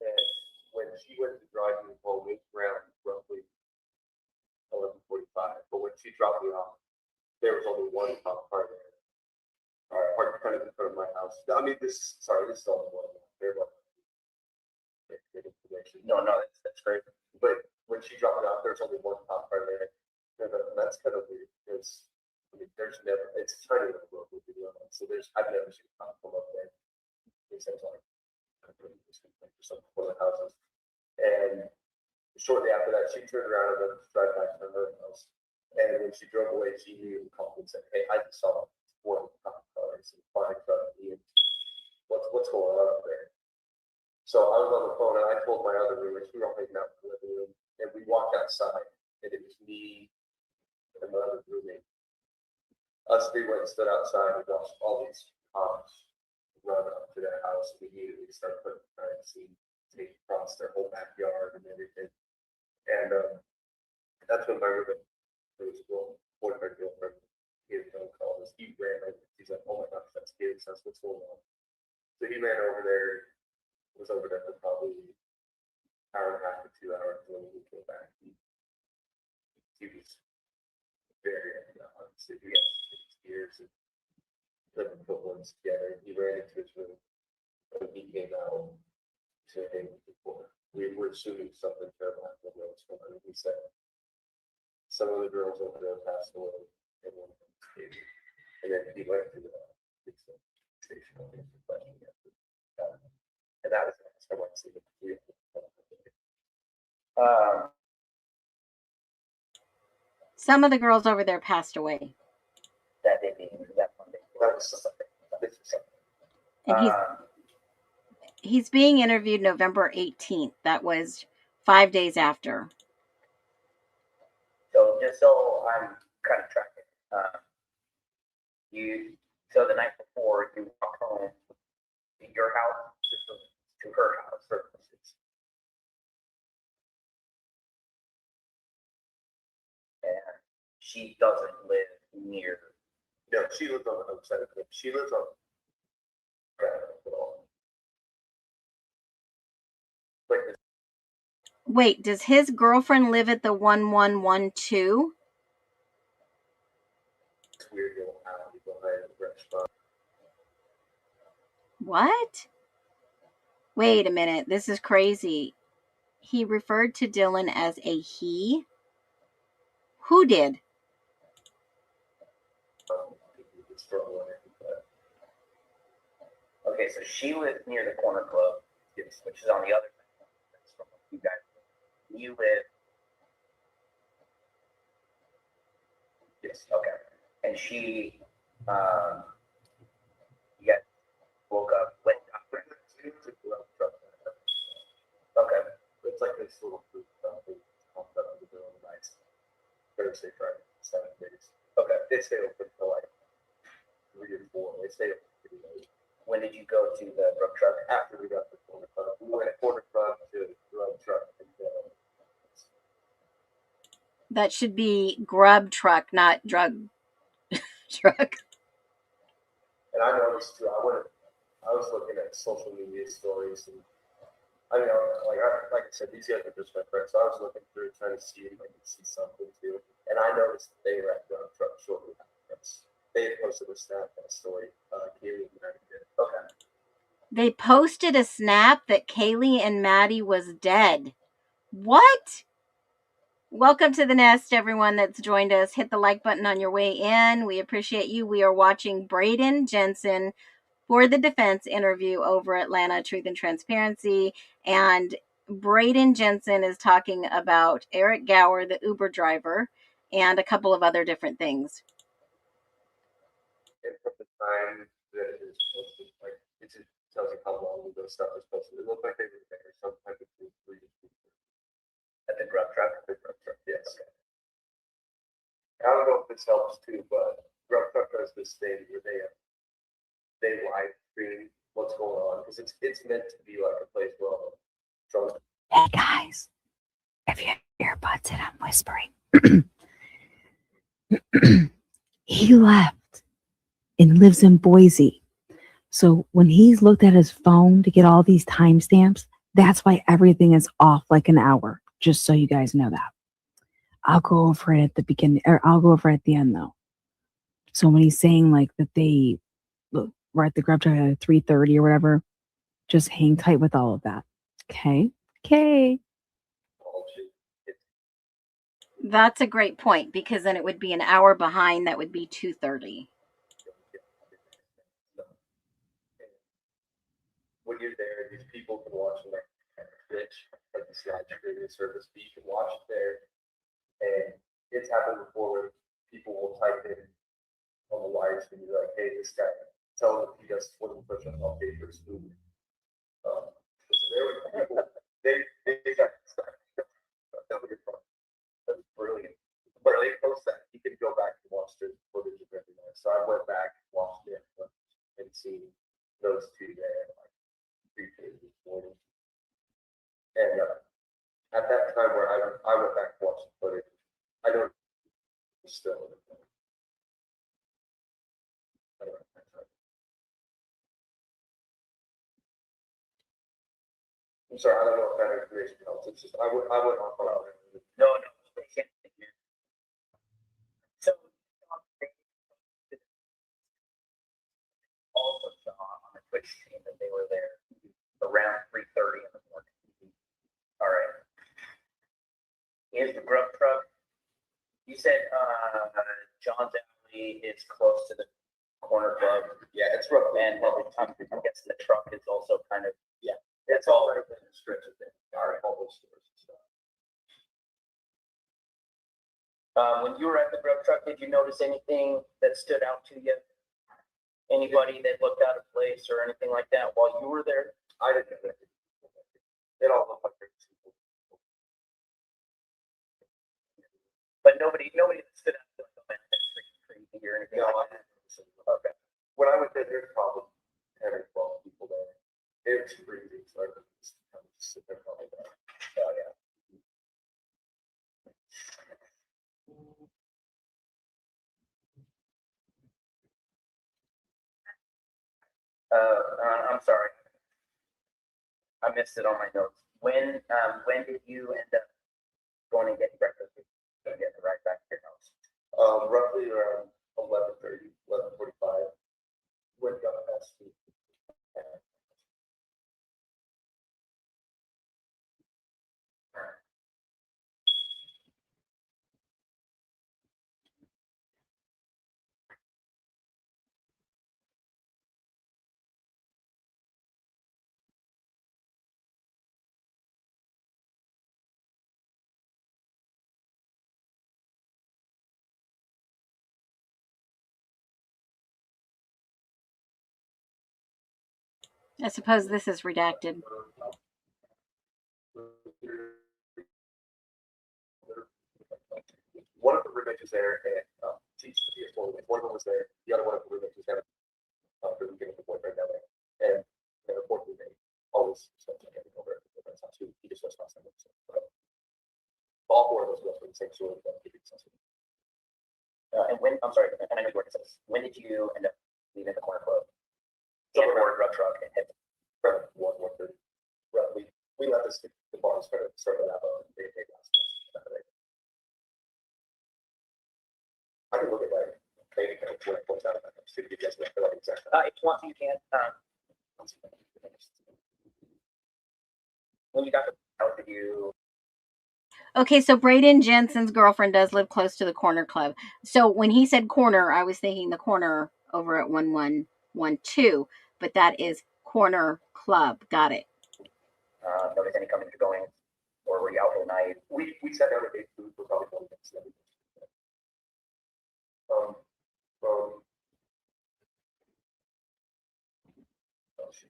And when she went to drive me home, it was around roughly 11:45. But when she dropped me off, there was only one cop car there. Parked kind of in front of my house. I mean, this is all one. No, that's great. But when she dropped me off, there's only one cop car there. And that's kind of weird because I mean, it's tiny little road with video on. So I've never seen a cop pull up there. Except like one of the houses. And shortly after that, she turned around and went to drive back to her house. And when she drove away, she immediately called me and said, "Hey, I just saw one cop cars and flying truck and what's going on up there?" So I was on the phone and I told my other roommates, we were all hanging out in the living room, and we walked outside, and it was me and my other roommate. Us three went and stood outside and watched all these cops run up to their house. We immediately started putting crime scene tape across their whole backyard and everything. And that's when my roommate, who was boyfriend, girlfriend, he had phone called us. He ran over. He's like, "Oh my gosh, that's kids. That's what's going on." So he ran over there, was over there for probably an hour and a half to 2 hours. When he came back, he was very obviously he had 6 years and couldn't put ones together. He ran into his room when he came out to hang before. we were assuming something terrible happened when it was going on. He said some of the girls over there passed away, and one of them escaped. And then he went to the station and answered the question. And that was the last time I went to see the three. Some of the girls over there passed away. That day being that Monday. That was something. This was something. And he's being interviewed November 18th. That was 5 days after. So just so I'm kind of tracking, so the night before you walk home to your house to her house, her place. And she doesn't live near. No, she lives on the outside of it. She lives on. Wait, does his girlfriend live at the 1112? It's weird little alley behind the restaurant. What? Wait a minute. This is crazy. He referred to Dylan as a he? Who did? Okay, so she lives near the corner club, which is on the other side. That's from you guys. You live. Yes. Okay. And she, you guys woke up, went up. Okay. It's like this little food stuff that popped up in the middle of the night. Thursday, Friday, 7 days. Okay. They stay open for like 3 or 4. They stay open pretty late. When did you go to the drug truck? After we got the corner club. We went corner club to drug truck. That should be grub truck, not drug truck. And I noticed too, I was looking at social media stories, and I mean, like I said, these guys are just my friends, so I was looking through trying to see if I could see something too. And I noticed that they were at drug truck shortly after us. They had posted a Snapchat story, Kaylee and Maddie did. Okay. They posted a snap that Kaylee and Maddie was dead. What? Welcome to the nest, everyone that's joined us. Hit the like button on your way in. We appreciate you. We are watching BRAYDON JENSEN for the defense interview over Atlanta Truth and Transparency. And BRAYDON JENSEN is talking about Eric Gower, the Uber driver, and a couple of other different things. And from the time that it is posted, like, it just tells you how long ago stuff was posted. It looked like they were there sometime between 3 to 4. At the drug truck? The drug truck, yes. I don't know if this helps too, but drug truck does this thing where they live stream what's going on, because it's meant to be like a place where all the drugs. Hey guys, if you have earbuds and I'm whispering, he left and lives in Boise. So when he's looked at his phone to get all these timestamps, that's why everything is off like an hour. Just so you guys know that. I'll go over it at the beginning, or I'll go over it at the end though. So when he's saying like that they were at the grub truck at 3:30 or whatever, just hang tight with all of that. Okay. Okay. That's a great point, because then it would be an hour behind. That would be 2:30. When you're there, these people can watch like Twitch, like the live streaming service. You can watch it there, and it's happened before where people will type in on the live stream, like, "Hey, this guy, tell him if he does 20 push-ups, I'll pay for his food." So there were people, they got stuck. That's brilliant. But they post that. You can go back and watch the footage of every night. So I went back, watched it, and seen those two there. This morning. And at that time where I went back and watched the footage, I don't still. I'm sorry, I don't know if that information helps. It's just I went off on it. No, they can't. So also saw on the Twitch stream that they were there around 3:30 in the morning. is the grub truck. You said John's Alley is close to the corner club. Yeah, it's rough. And I'm guessing the truck is also kind of, Yeah, it's all right within the stretch of it. All right, all those stores and stuff. when you were at the grub truck, did you notice anything that stood out to you? Anybody that looked out of place or anything like that while you were there? I didn't know that. It all looked like crazy people. But nobody that stood out like, oh man, that's freaking crazy or anything No, like I that. didn't see it. Okay. When I went there, there's probably 10 or 12 people there. It's crazy. So I just kind of sit there probably there. Oh yeah. I'm sorry. I missed it on my notes. When did you end up going and getting breakfast and getting right back to your house? Roughly around 11:30, 11:45. When got past the I suppose this is redacted. one of the roommates was there, and one of them was there. The other one of the roommates was there for the beginning of the boyfriend down there, and the fourth roommate always spends like every over at the boyfriend's house. He just goes past them. All four of those go for the same sort of And when I'm sorry, and I know you worked at this. When did you end up leaving the corner club? So And board grub truck and head From 1:30. Roughly, we left the bar started out on day last Saturday. I can look at like maybe kind of 20 points out of that. See if you guys know like exactly. if you want to, you can. When you got the how did you? Okay, so Brayden Jensen's girlfriend does live close to the corner club. So when he said corner, I was thinking the corner over at 1112, but that is corner club. Got it. Notice any coming or going, or were you out all night? We sat down and ate food for probably 20 minutes.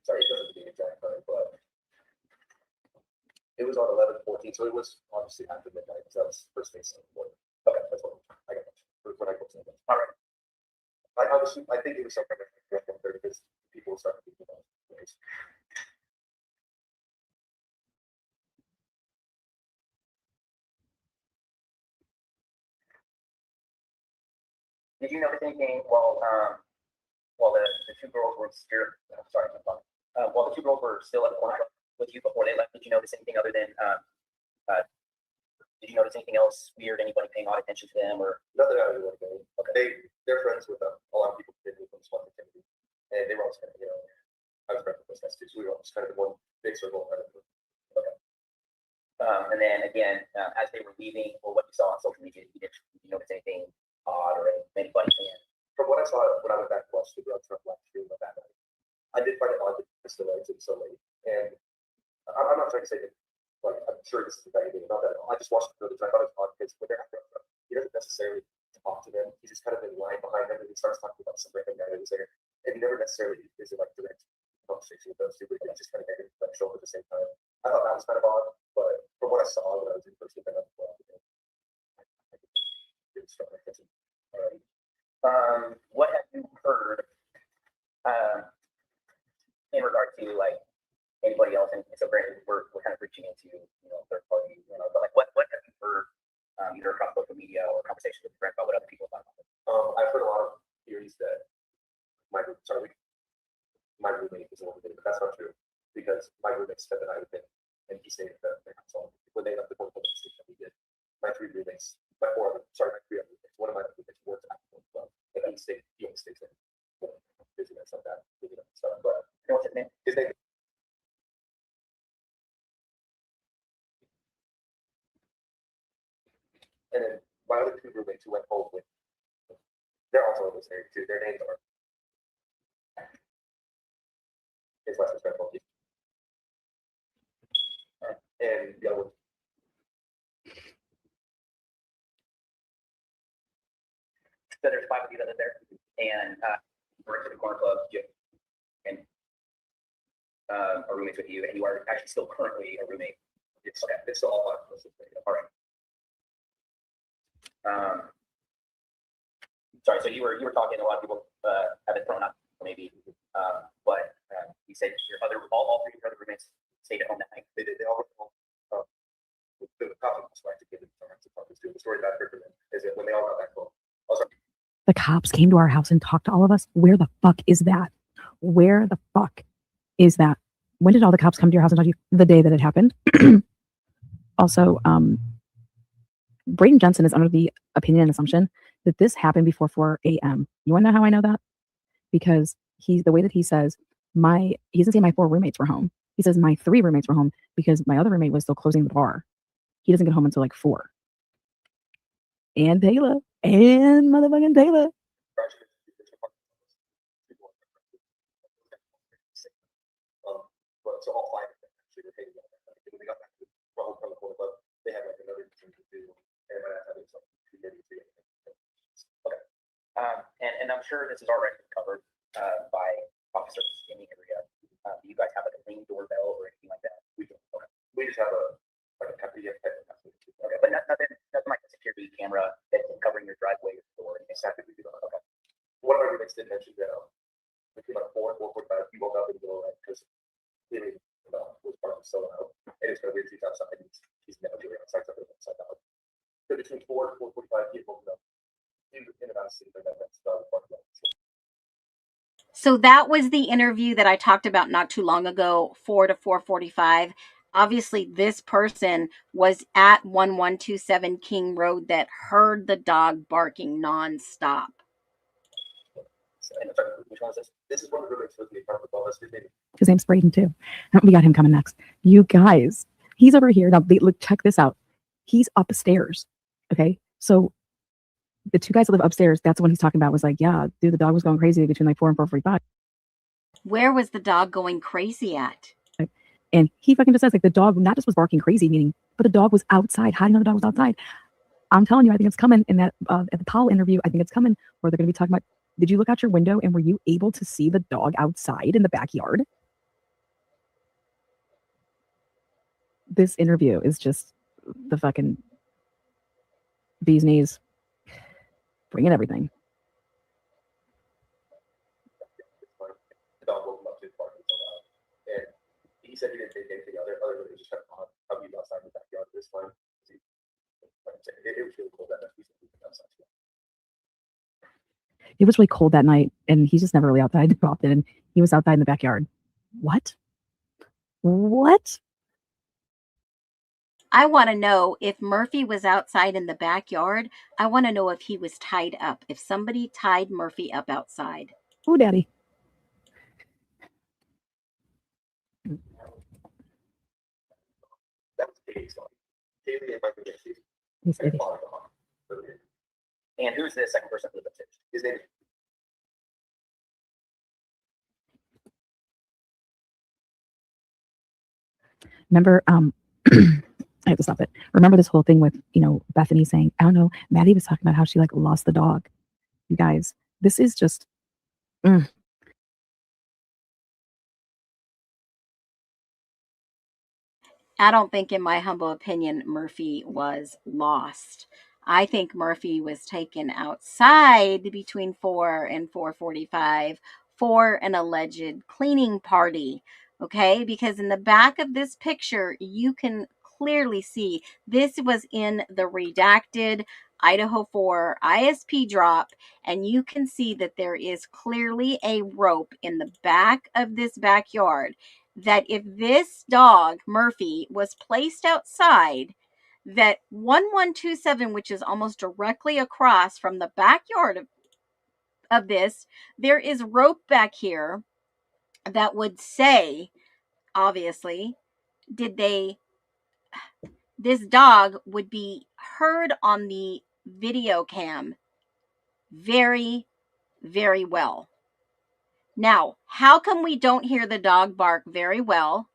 Sorry, it doesn't be exact time, but it was on 11:14, so it was obviously after midnight. So that was first thing Sunday morning. Okay, that's what I got. When I go to the all right. I think it was something like 1:30 because people started thinking about it. Did you notice anything while the two girls were still? I'm sorry, while the two girls were still at the corner with you before they left, did you notice anything other than? Did you notice anything else weird? Anybody paying odd attention to them or? Nothing out of the ordinary. Okay. They're friends with a lot of people who did with them SWAT activity, and they were all kind of I was friends with those guys too, so we were all just kind of in one big circle. Okay. And then again, as they were leaving, or what you saw on social media, did you notice anything odd or anybody saying? From what I saw when I went back to watch the drug truck last year that night, I did find it odd that it's still exited so late. And I'm not trying to say that, like, I'm sure this is a bad idea about that. I just watched the footage and I thought it was odd because when they're at the drug truck, he doesn't necessarily talk to them. He's just kind of in line behind them and he starts talking about some random guy that was there. And he never necessarily is in like direct conversation with those two, but he just kind of getting like shoulder at the same time. I thought that was kind of odd, but from what I saw when I was in person, I didn't start my attention. What have you heard in regard to like anybody else? And so granted, we're kind of reaching into third party, but like what have you heard either across social media or conversations with friends about what other people thought about it? I've heard a lot of theories that my roommate is a little bit, but that's not true because my roommate spent the night with him and he stayed at the house all when they left the portable station. We did my three other roommates. One of my roommates worked at the club, and he only stays there. Busyness like that, stuff. But what's his name? His name. roommates who went home with, they're also in this area too. Their names are. It's less respectful. And the other one. So there's 5 of you that live there, and we're at the corner club, and are roommates with you, and you are actually still currently a roommate. It's okay. It's still all 5 of us. All right. Sorry. So you were talking. A lot of people have been thrown up, maybe, but you said all 3 of your other roommates stayed at home that night. They did. They all went home. The cops were to give it the story that I heard from them is that when they all got back home, The cops came to our house and talked to all of us. Where the fuck is that? Where the fuck is that? When did all the cops come to your house and talk to you? The day that it happened. Also, Brayden Jensen is under the opinion and assumption that this happened before 4 a.m. You want to know how I know that? Because the way that he says, he doesn't say my 4 roommates were home. He says my 3 roommates were home because my other roommate was still closing the bar. He doesn't get home until like 4. And Taylor. And motherfucking Taylor. So all 5 of them actually were hating on that. When they got back to the home from the corner club, they had like another thing to do. And by that time, it was like 2:30. Okay. And I'm sure this is already covered by officers in the area. Do you guys have like a ring doorbell or anything like that? We don't. Okay. We just have a company. Okay, but nothing like a security camera that's covering your driveway or door. Exactly. We do not. Okay. One of our roommates did mention that between like 4:45, he woke up in the middle of the night because clearly was parking so loud, and it's kind of weird. He's outside. He's never doing outside. Something upside down. So between 4 and 4:45, he woke up. He was in and out of sleep, and that's the parking lot. So that was the interview that I talked about not too long ago, 4 to 4:45. Obviously, this person was at 1127 King Road that heard the dog barking nonstop. Which one is this? This is one of the roommates with me. His name's Brayden too. We got him coming next. You guys, he's over here. Now, look, check this out. He's upstairs. Okay. So the 2 guys that live upstairs, that's the one he's talking about, was like, yeah, dude, the dog was going crazy between like 4 and 4:45. Where was the dog going crazy at? And he fucking just says, like, the dog not just was barking crazy, meaning, but the dog was outside. How do you know the dog was outside? I'm telling you, I think it's coming in that at the Powell interview. I think it's coming where they're going to be talking about, did you look out your window and were you able to see the dog outside in the backyard? This interview is just the fucking bee's knees. Bringing everything. The dog woke him up to his parking so loud, and he said he didn't think anything other than just kind of how he was outside in the backyard this time. Like I said, it was really cold that night. He said he was outside. It was really cold that night, and he's just never really outside often. And he was outside in the backyard. What? What? I want to know if Murphy was outside in the backyard. I want to know if he was tied up. If somebody tied Murphy up outside. Oh, daddy. That was Katie's dog. Katie and Michael Jesse. He's Katie. And who's the second person who lived upstairs? His name is. Remember, I have to stop it. Remember this whole thing with, Bethany saying, I don't know, Maddie was talking about how she like lost the dog. You guys, this is just, I don't think, in my humble opinion, Murphy was lost. I think Murphy was taken outside between 4 and 4:45 for an alleged cleaning party. Okay, because in the back of this picture, you can clearly see this was in the redacted Idaho 4 ISP drop, and you can see that there is clearly a rope in the back of this backyard, that if this dog, Murphy, was placed outside, that 1127, which is almost directly across from the backyard of this, there is rope back here that would say, obviously, this dog would be heard on the video cam very, very well. Now, how come we don't hear the dog bark very well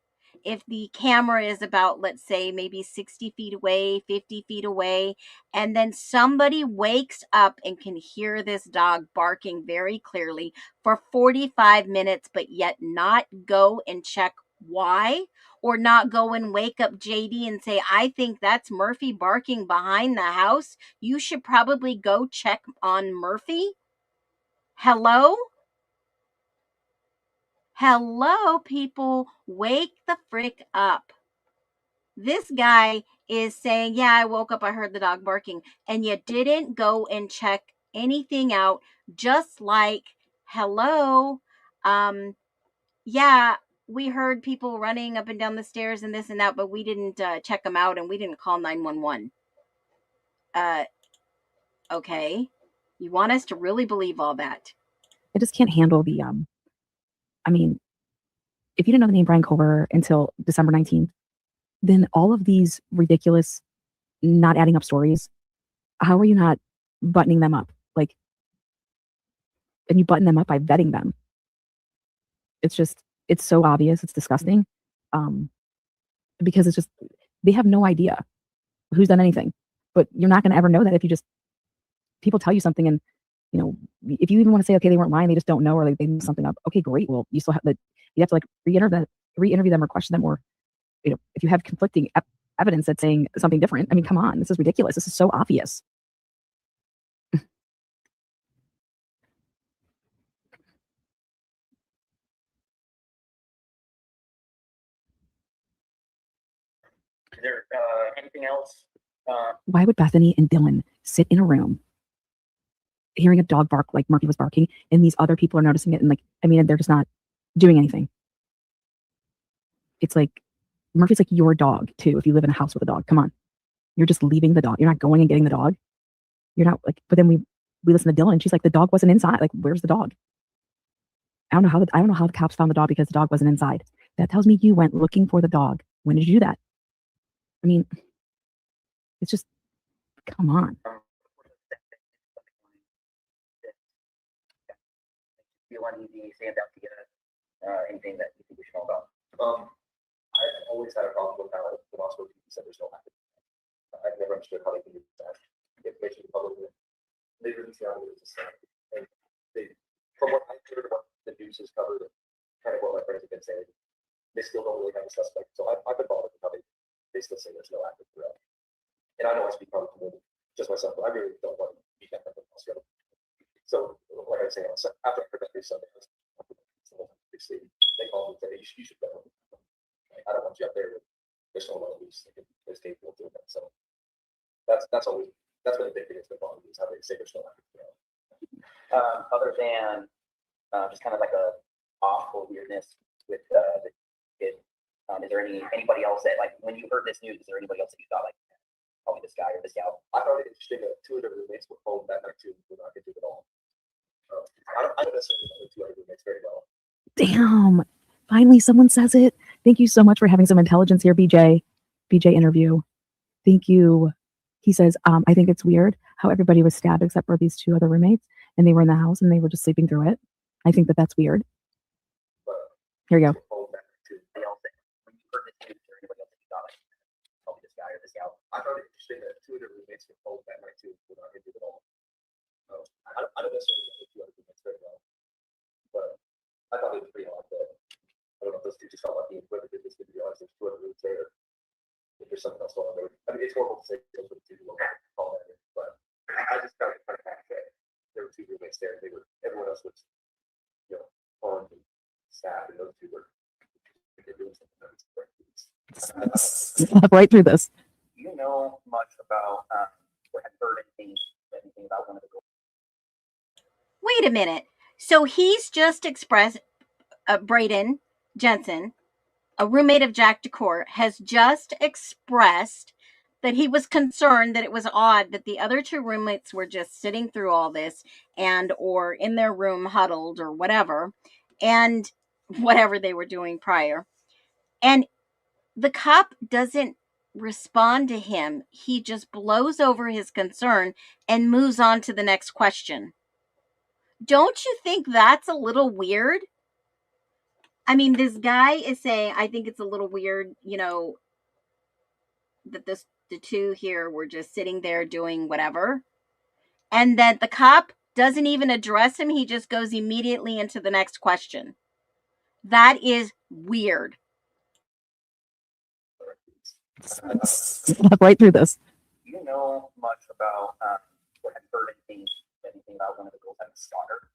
if the camera is about, let's say, maybe 60 feet away, 50 feet away, and then somebody wakes up and can hear this dog barking very clearly for 45 minutes, but yet not go and check why, or not go and wake up JD and say, I think that's Murphy barking behind the house. You should probably go check on Murphy. Hello? Hello, people. Wake the frick up. This guy is saying, yeah, I woke up, I heard the dog barking, and you didn't go and check anything out. Just like, hello, yeah, we heard people running up and down the stairs and this and that, but we didn't check them out, and we didn't call 911. Okay. You want us to really believe all that? I just can't handle the, I mean, if you didn't know the name Bryan Culver until December 19th, then all of these ridiculous, not adding up stories, how are you not buttoning them up? Like, and you button them up by vetting them. It's just, it's so obvious. It's disgusting. Because it's just, they have no idea who's done anything. But you're not going to ever know that if you just, people tell you something and, you know, if you even want to say, okay, they weren't lying, they just don't know, or like they made something up. Okay, great. Well, you still have that, you have to like re-interview them or question them, or, you know, if you have conflicting evidence that's saying something different, I mean, come on, this is ridiculous. This is so obvious. Is there anything else? Why would Bethany and Dylan sit in a room hearing a dog bark like Murphy was barking, and these other people are noticing it, and like, I mean, they're just not doing anything? It's like, Murphy's like your dog too. If you live in a house with a dog, come on, you're just leaving the dog. You're not going and getting the dog. You're not like. But then we listen to Dylan, and she's like, the dog wasn't inside. Like, where's the dog? I don't know how the cops found the dog because the dog wasn't inside. That tells me you went looking for the dog. When did you do that? I mean, it's just, come on. Feel uneasy, stand out to get anything that you think we should know about? I've always had a problem with how the Moscow TV said there's no happening. I've never understood how they can do that. Information to the public. They release the audio as a and they, from what I've heard, what the news has covered, and kind of what my friends have been saying, they still don't really have a suspect. So I've been bothered with how they still say there's no active threat. And I know I speak probably for just myself, but I really don't want to be that kind of Moscow. So, like I was saying, after I heard that news Sunday, they called me and said, you should go. I don't want you up there. There's no one who's capable of doing that. So that's been a big thing that's been bothering me, is how they say there's no active threat. Other than just kind of like a awful weirdness with the kid, is there anybody else that, like, when you heard this news, is there anybody else that you thought, like, probably this guy or this gal? I thought it interesting that two of the roommates were home that night too, were not into it at all. I don't necessarily know the two other roommates very well. Damn. Finally, someone says it. Thank you so much for having some intelligence here, BJ. BJ interview. Thank you. He says, I think it's weird how everybody was stabbed except for these two other roommates, and they were in the house and they were just sleeping through it. I think that's weird. Here you go. I thought it interesting that two of the roommates were home that night too, were not into it at all. I don't necessarily know the two other roommates very well, but I thought it was pretty odd that, I don't know if those two just felt like being whether they just didn't realize there's two other rooms there, if there's something else going on there. I mean, it's horrible to say those were the two who call that in, but I just found it kind of fact that there were two roommates there, and everyone else was, you know, armed and stabbed, and those two were doing something that was Slap right through this. Do you know much about or have heard anything about one of the girls? Wait a minute. So he's just expressed, Brayden JENSEN, a roommate of Jack Decor, has just expressed that he was concerned that it was odd that the other two roommates were just sitting through all this and or in their room huddled or whatever, and whatever they were doing prior. And the cop doesn't respond to him. He just blows over his concern and moves on to the next question. Don't you think that's a little weird? I mean, this guy is saying, I think it's a little weird, that the two here were just sitting there doing whatever. And that the cop doesn't even address him. He just goes immediately into the next question. That is weird. Step right through this. Do you know much about, or have you heard anything about one of the girls having a stalker?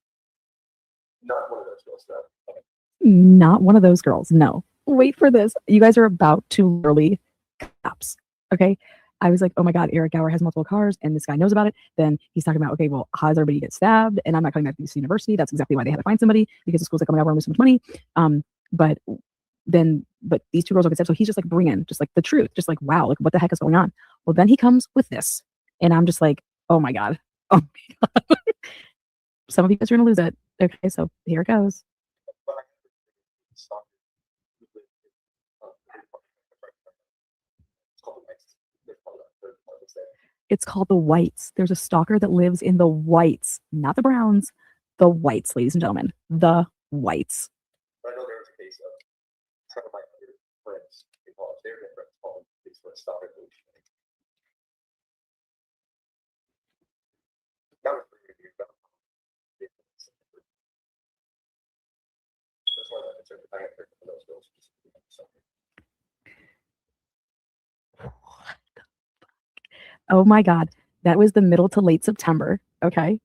Not one of those girls, though. Okay. Not one of those girls. No. Wait for this. You guys are about to literally collapse. Okay. I was like, oh my God, Eric Gower has multiple cars and this guy knows about it. Then he's talking about, okay, well, how does everybody get stabbed? And I'm not coming back to this university. That's exactly why they had to find somebody, because the school's like, oh my God, we're losing so much money. But these two girls will get stabbed. So he's just like bringing just like the truth, just like, wow, like what the heck is going on? Well, then he comes with this and I'm just like, oh my God. Oh my God. Some of you guys are going to lose it. Okay. So here it goes. It's called the Whites. There's a stalker that lives in the Whites, not the Browns, the Whites, ladies and gentlemen, the Whites. I know there was a case of some of my friends in college. They were their friends calling police for a stalker. That was pretty good. That's why I'm concerned. I had heard from those girls. Oh my God. That was the middle to late September. Okay.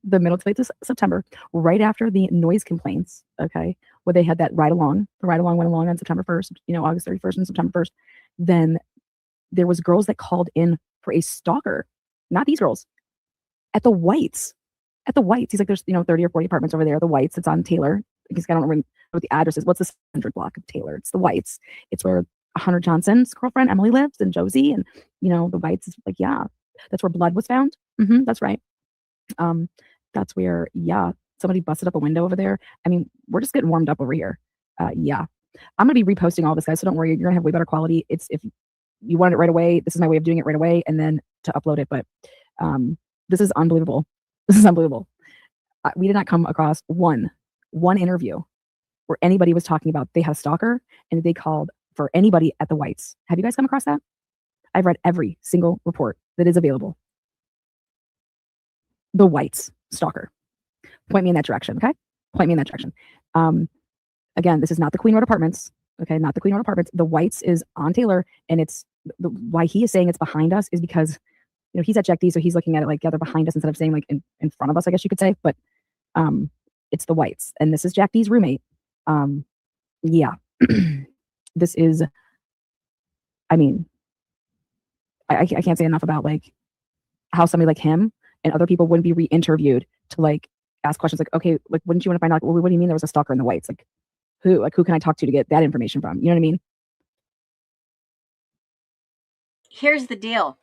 The middle to late September, right after the noise complaints. Okay. Where they had that ride along. The ride along went along on September 1st, August 31st and September 1st. Then there was girls that called in for a stalker. Not these girls. At the Whites. At the Whites. He's like, there's, 30 or 40 apartments over there. The Whites. It's on Taylor. I guess I don't remember what the address is. What's the 100 block of Taylor? It's the Whites. It's where Hunter Johnson's girlfriend Emily lives, and Josie, and the Whites is like, yeah, that's where blood was found. That's right. That's where, yeah, somebody busted up a window over there. I mean, we're just getting warmed up over here. Yeah, I'm gonna be reposting all this, guys, so don't worry, you're gonna have way better quality. It's, if you want it right away, this is my way of doing it right away, and then to upload it. But this is unbelievable. This is unbelievable. We did not come across one interview where anybody was talking about they had a stalker and they called for anybody at the Whites. Have you guys come across that? I've read every single report that is available. The Whites stalker. Point me in that direction, okay? Point me in that direction. Again, this is not the Queen Road Apartments. Okay, not the Queen Road Apartments. The Whites is on Taylor, and it's why he is saying it's behind us is because he's at Jack D, so he's looking at it like, yeah, they're behind us instead of saying like in front of us, I guess you could say. But it's the Whites, and this is Jack D's roommate. Yeah. This is, I mean, I can't say enough about like how somebody like him and other people wouldn't be re-interviewed to like ask questions like, okay, like, wouldn't you want to find out, well, what do you mean there was a stalker in the Whites? Like who can I talk to get that information from? You know what I mean? Here's the deal.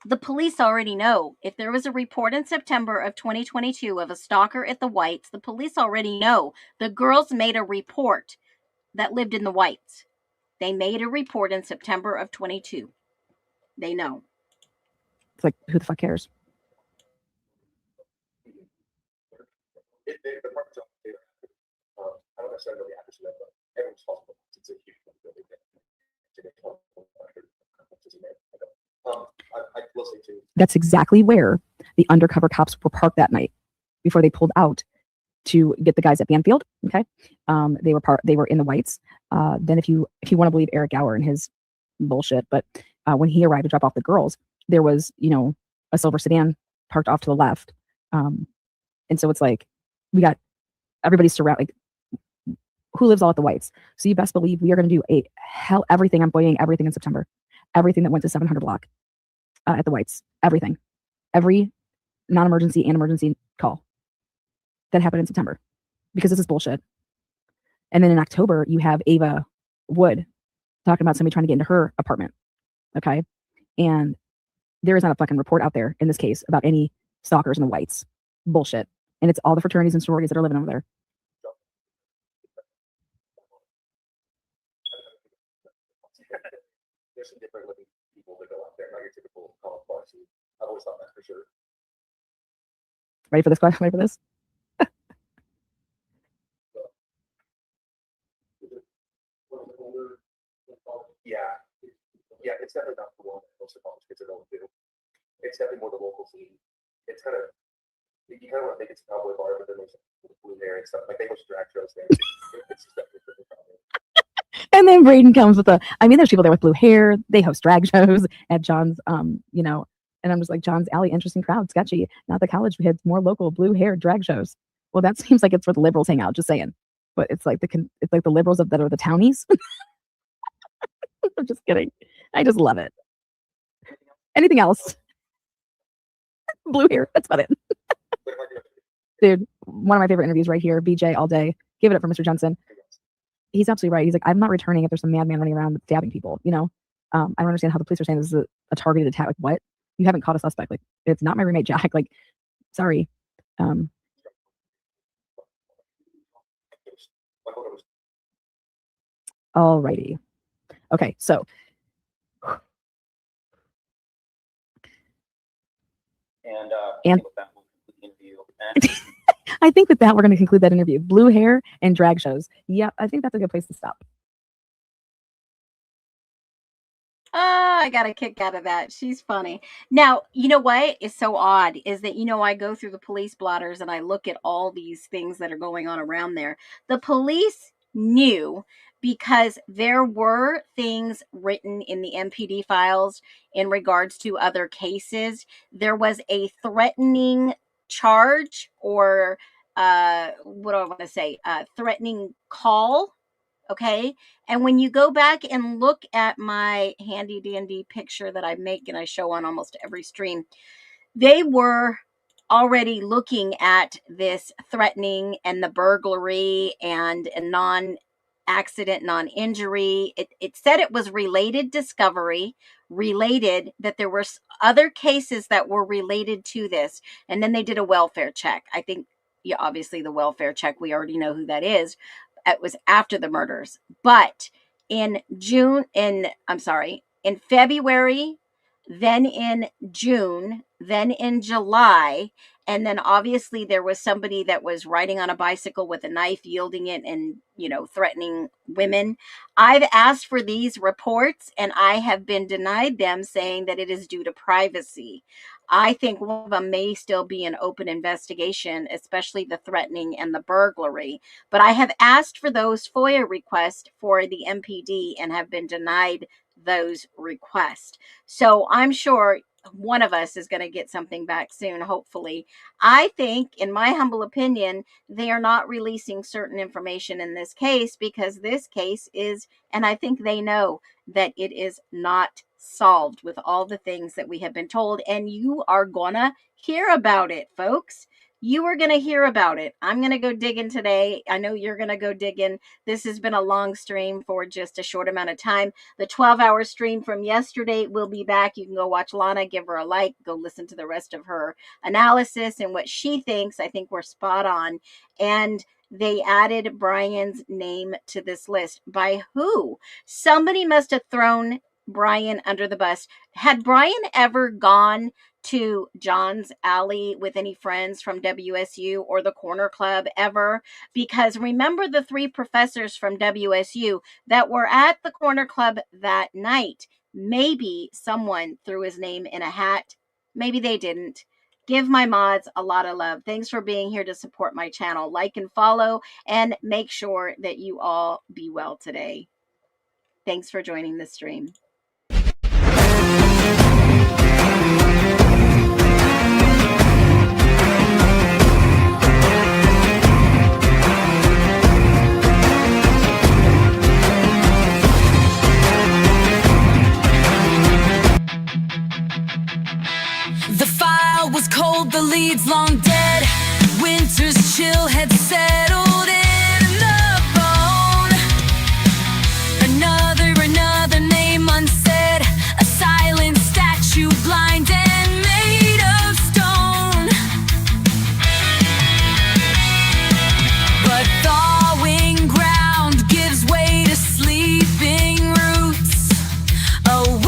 The police already know. If there was a report in September of 2022 of a stalker at the Whites, the police already know. The girls made a report that lived in the Whites. They made a report in September of 22. They know. It's like, who the fuck cares? I don't necessarily know the address of that, but everyone's responsible. It's a huge building. I will say too. That's exactly where the undercover cops were parked that night before they pulled out to get the guys at Banfield. Okay. They were in the Whites. Then if you want to believe Eric Gower and his bullshit, but when he arrived to drop off the girls, there was, a silver sedan parked off to the left. And so it's like, we got everybody surrounded, like, who lives all at the Whites? So you best believe we are going to do everything. I'm boying everything in September, everything that went to 700 block at the Whites, everything, every non-emergency and emergency call that happened in September, because this is bullshit. And then in October, you have Ava Wood talking about somebody trying to get into her apartment. Okay. And there is not a fucking report out there in this case about any stalkers in the Whites. Bullshit. And it's all the fraternities and sororities that are living over there. there's some different looking people that go out there, not your typical college varsity. I've always thought that for sure. Ready for this question? Ready for this? Yeah, yeah, it's definitely not the one that most of the college kids are going to. It's definitely more the local scene. It's kind of, you kind of want to think it's a cowboy bar, but then there's blue hair and stuff. Like they go to drag shows there. It's just definitely different probably. And then Brayden comes with there's people there with blue hair. They host drag shows at John's, and I'm just like, John's Alley, interesting crowd, sketchy. Not the college kids, more local blue hair drag shows. Well, that seems like it's where the liberals hang out, just saying. But it's like the liberals that are the townies. I'm just kidding. I just love it. Anything else? Blue hair. That's about it. Dude, one of my favorite interviews right here. BJ all day. Give it up for Mr. Jensen. He's absolutely right. He's like, I'm not returning if there's some madman running around stabbing people. I don't understand how the police are saying this is a targeted attack. Like, what? You haven't caught a suspect. Like, it's not my roommate Jack. Like, sorry. Alrighty. Okay, so And I think with that we're going to conclude that interview. Blue hair and drag shows. Yep, I think that's a good place to stop. I got a kick out of that. She's funny. Now, you know what is so odd is that, I go through the police blotters and I look at all these things that are going on around there. The police knew because there were things written in the MPD files in regards to other cases. There was a threatening charge or what do I want to say? Threatening call. Okay. And when you go back and look at my handy dandy picture that I make and I show on almost every stream, they were already looking at this threatening and the burglary and a non-accident, non-injury. It said it was related discovery, related that there were other cases that were related to this. And then they did a welfare check. I think, yeah, obviously the welfare check, we already know who that is. It was after the murders, but in February, then in June, then in July, and then obviously there was somebody that was riding on a bicycle with a knife, yielding it and, threatening women. I've asked for these reports and I have been denied them, saying that it is due to privacy. I think one of them may still be an open investigation, especially the threatening and the burglary. But I have asked for those FOIA requests for the MPD and have been denied those requests. So I'm sure one of us is going to get something back soon, hopefully. I think, in my humble opinion, they are not releasing certain information in this case because this case is, and I think they know that it is not solved with all the things that we have been told. And you are gonna hear about it, folks. You are going to hear about it. I'm going to go digging today. I know you're going to go digging. This has been a long stream for just a short amount of time. The 12-hour stream from yesterday will be back. You can go watch Lana, give her a like, go listen to the rest of her analysis and what she thinks. I think we're spot on. And they added Bryan's name to this list. By who? Somebody must have thrown Bryan under the bus. Had Bryan ever gone to John's Alley with any friends from WSU or the Corner Club ever? Because remember the 3 professors from WSU that were at the Corner Club that night. Maybe someone threw his name in a hat. Maybe they didn't. Give my mods a lot of love. Thanks for being here to support my channel. Like and follow, and make sure that you all be well today. Thanks for joining the stream. The fire was cold, the leads long dead. Winter's chill had settled in the bone. Another name unsaid. A silent statue, blind and made of stone. But thawing ground gives way to sleeping roots. A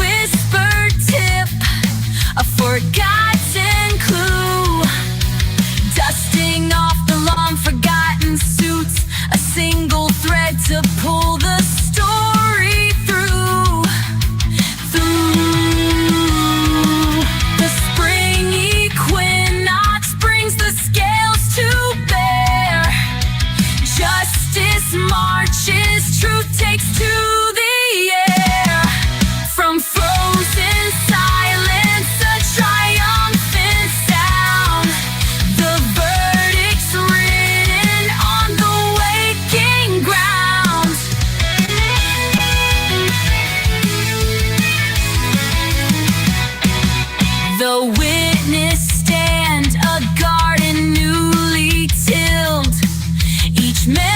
Smell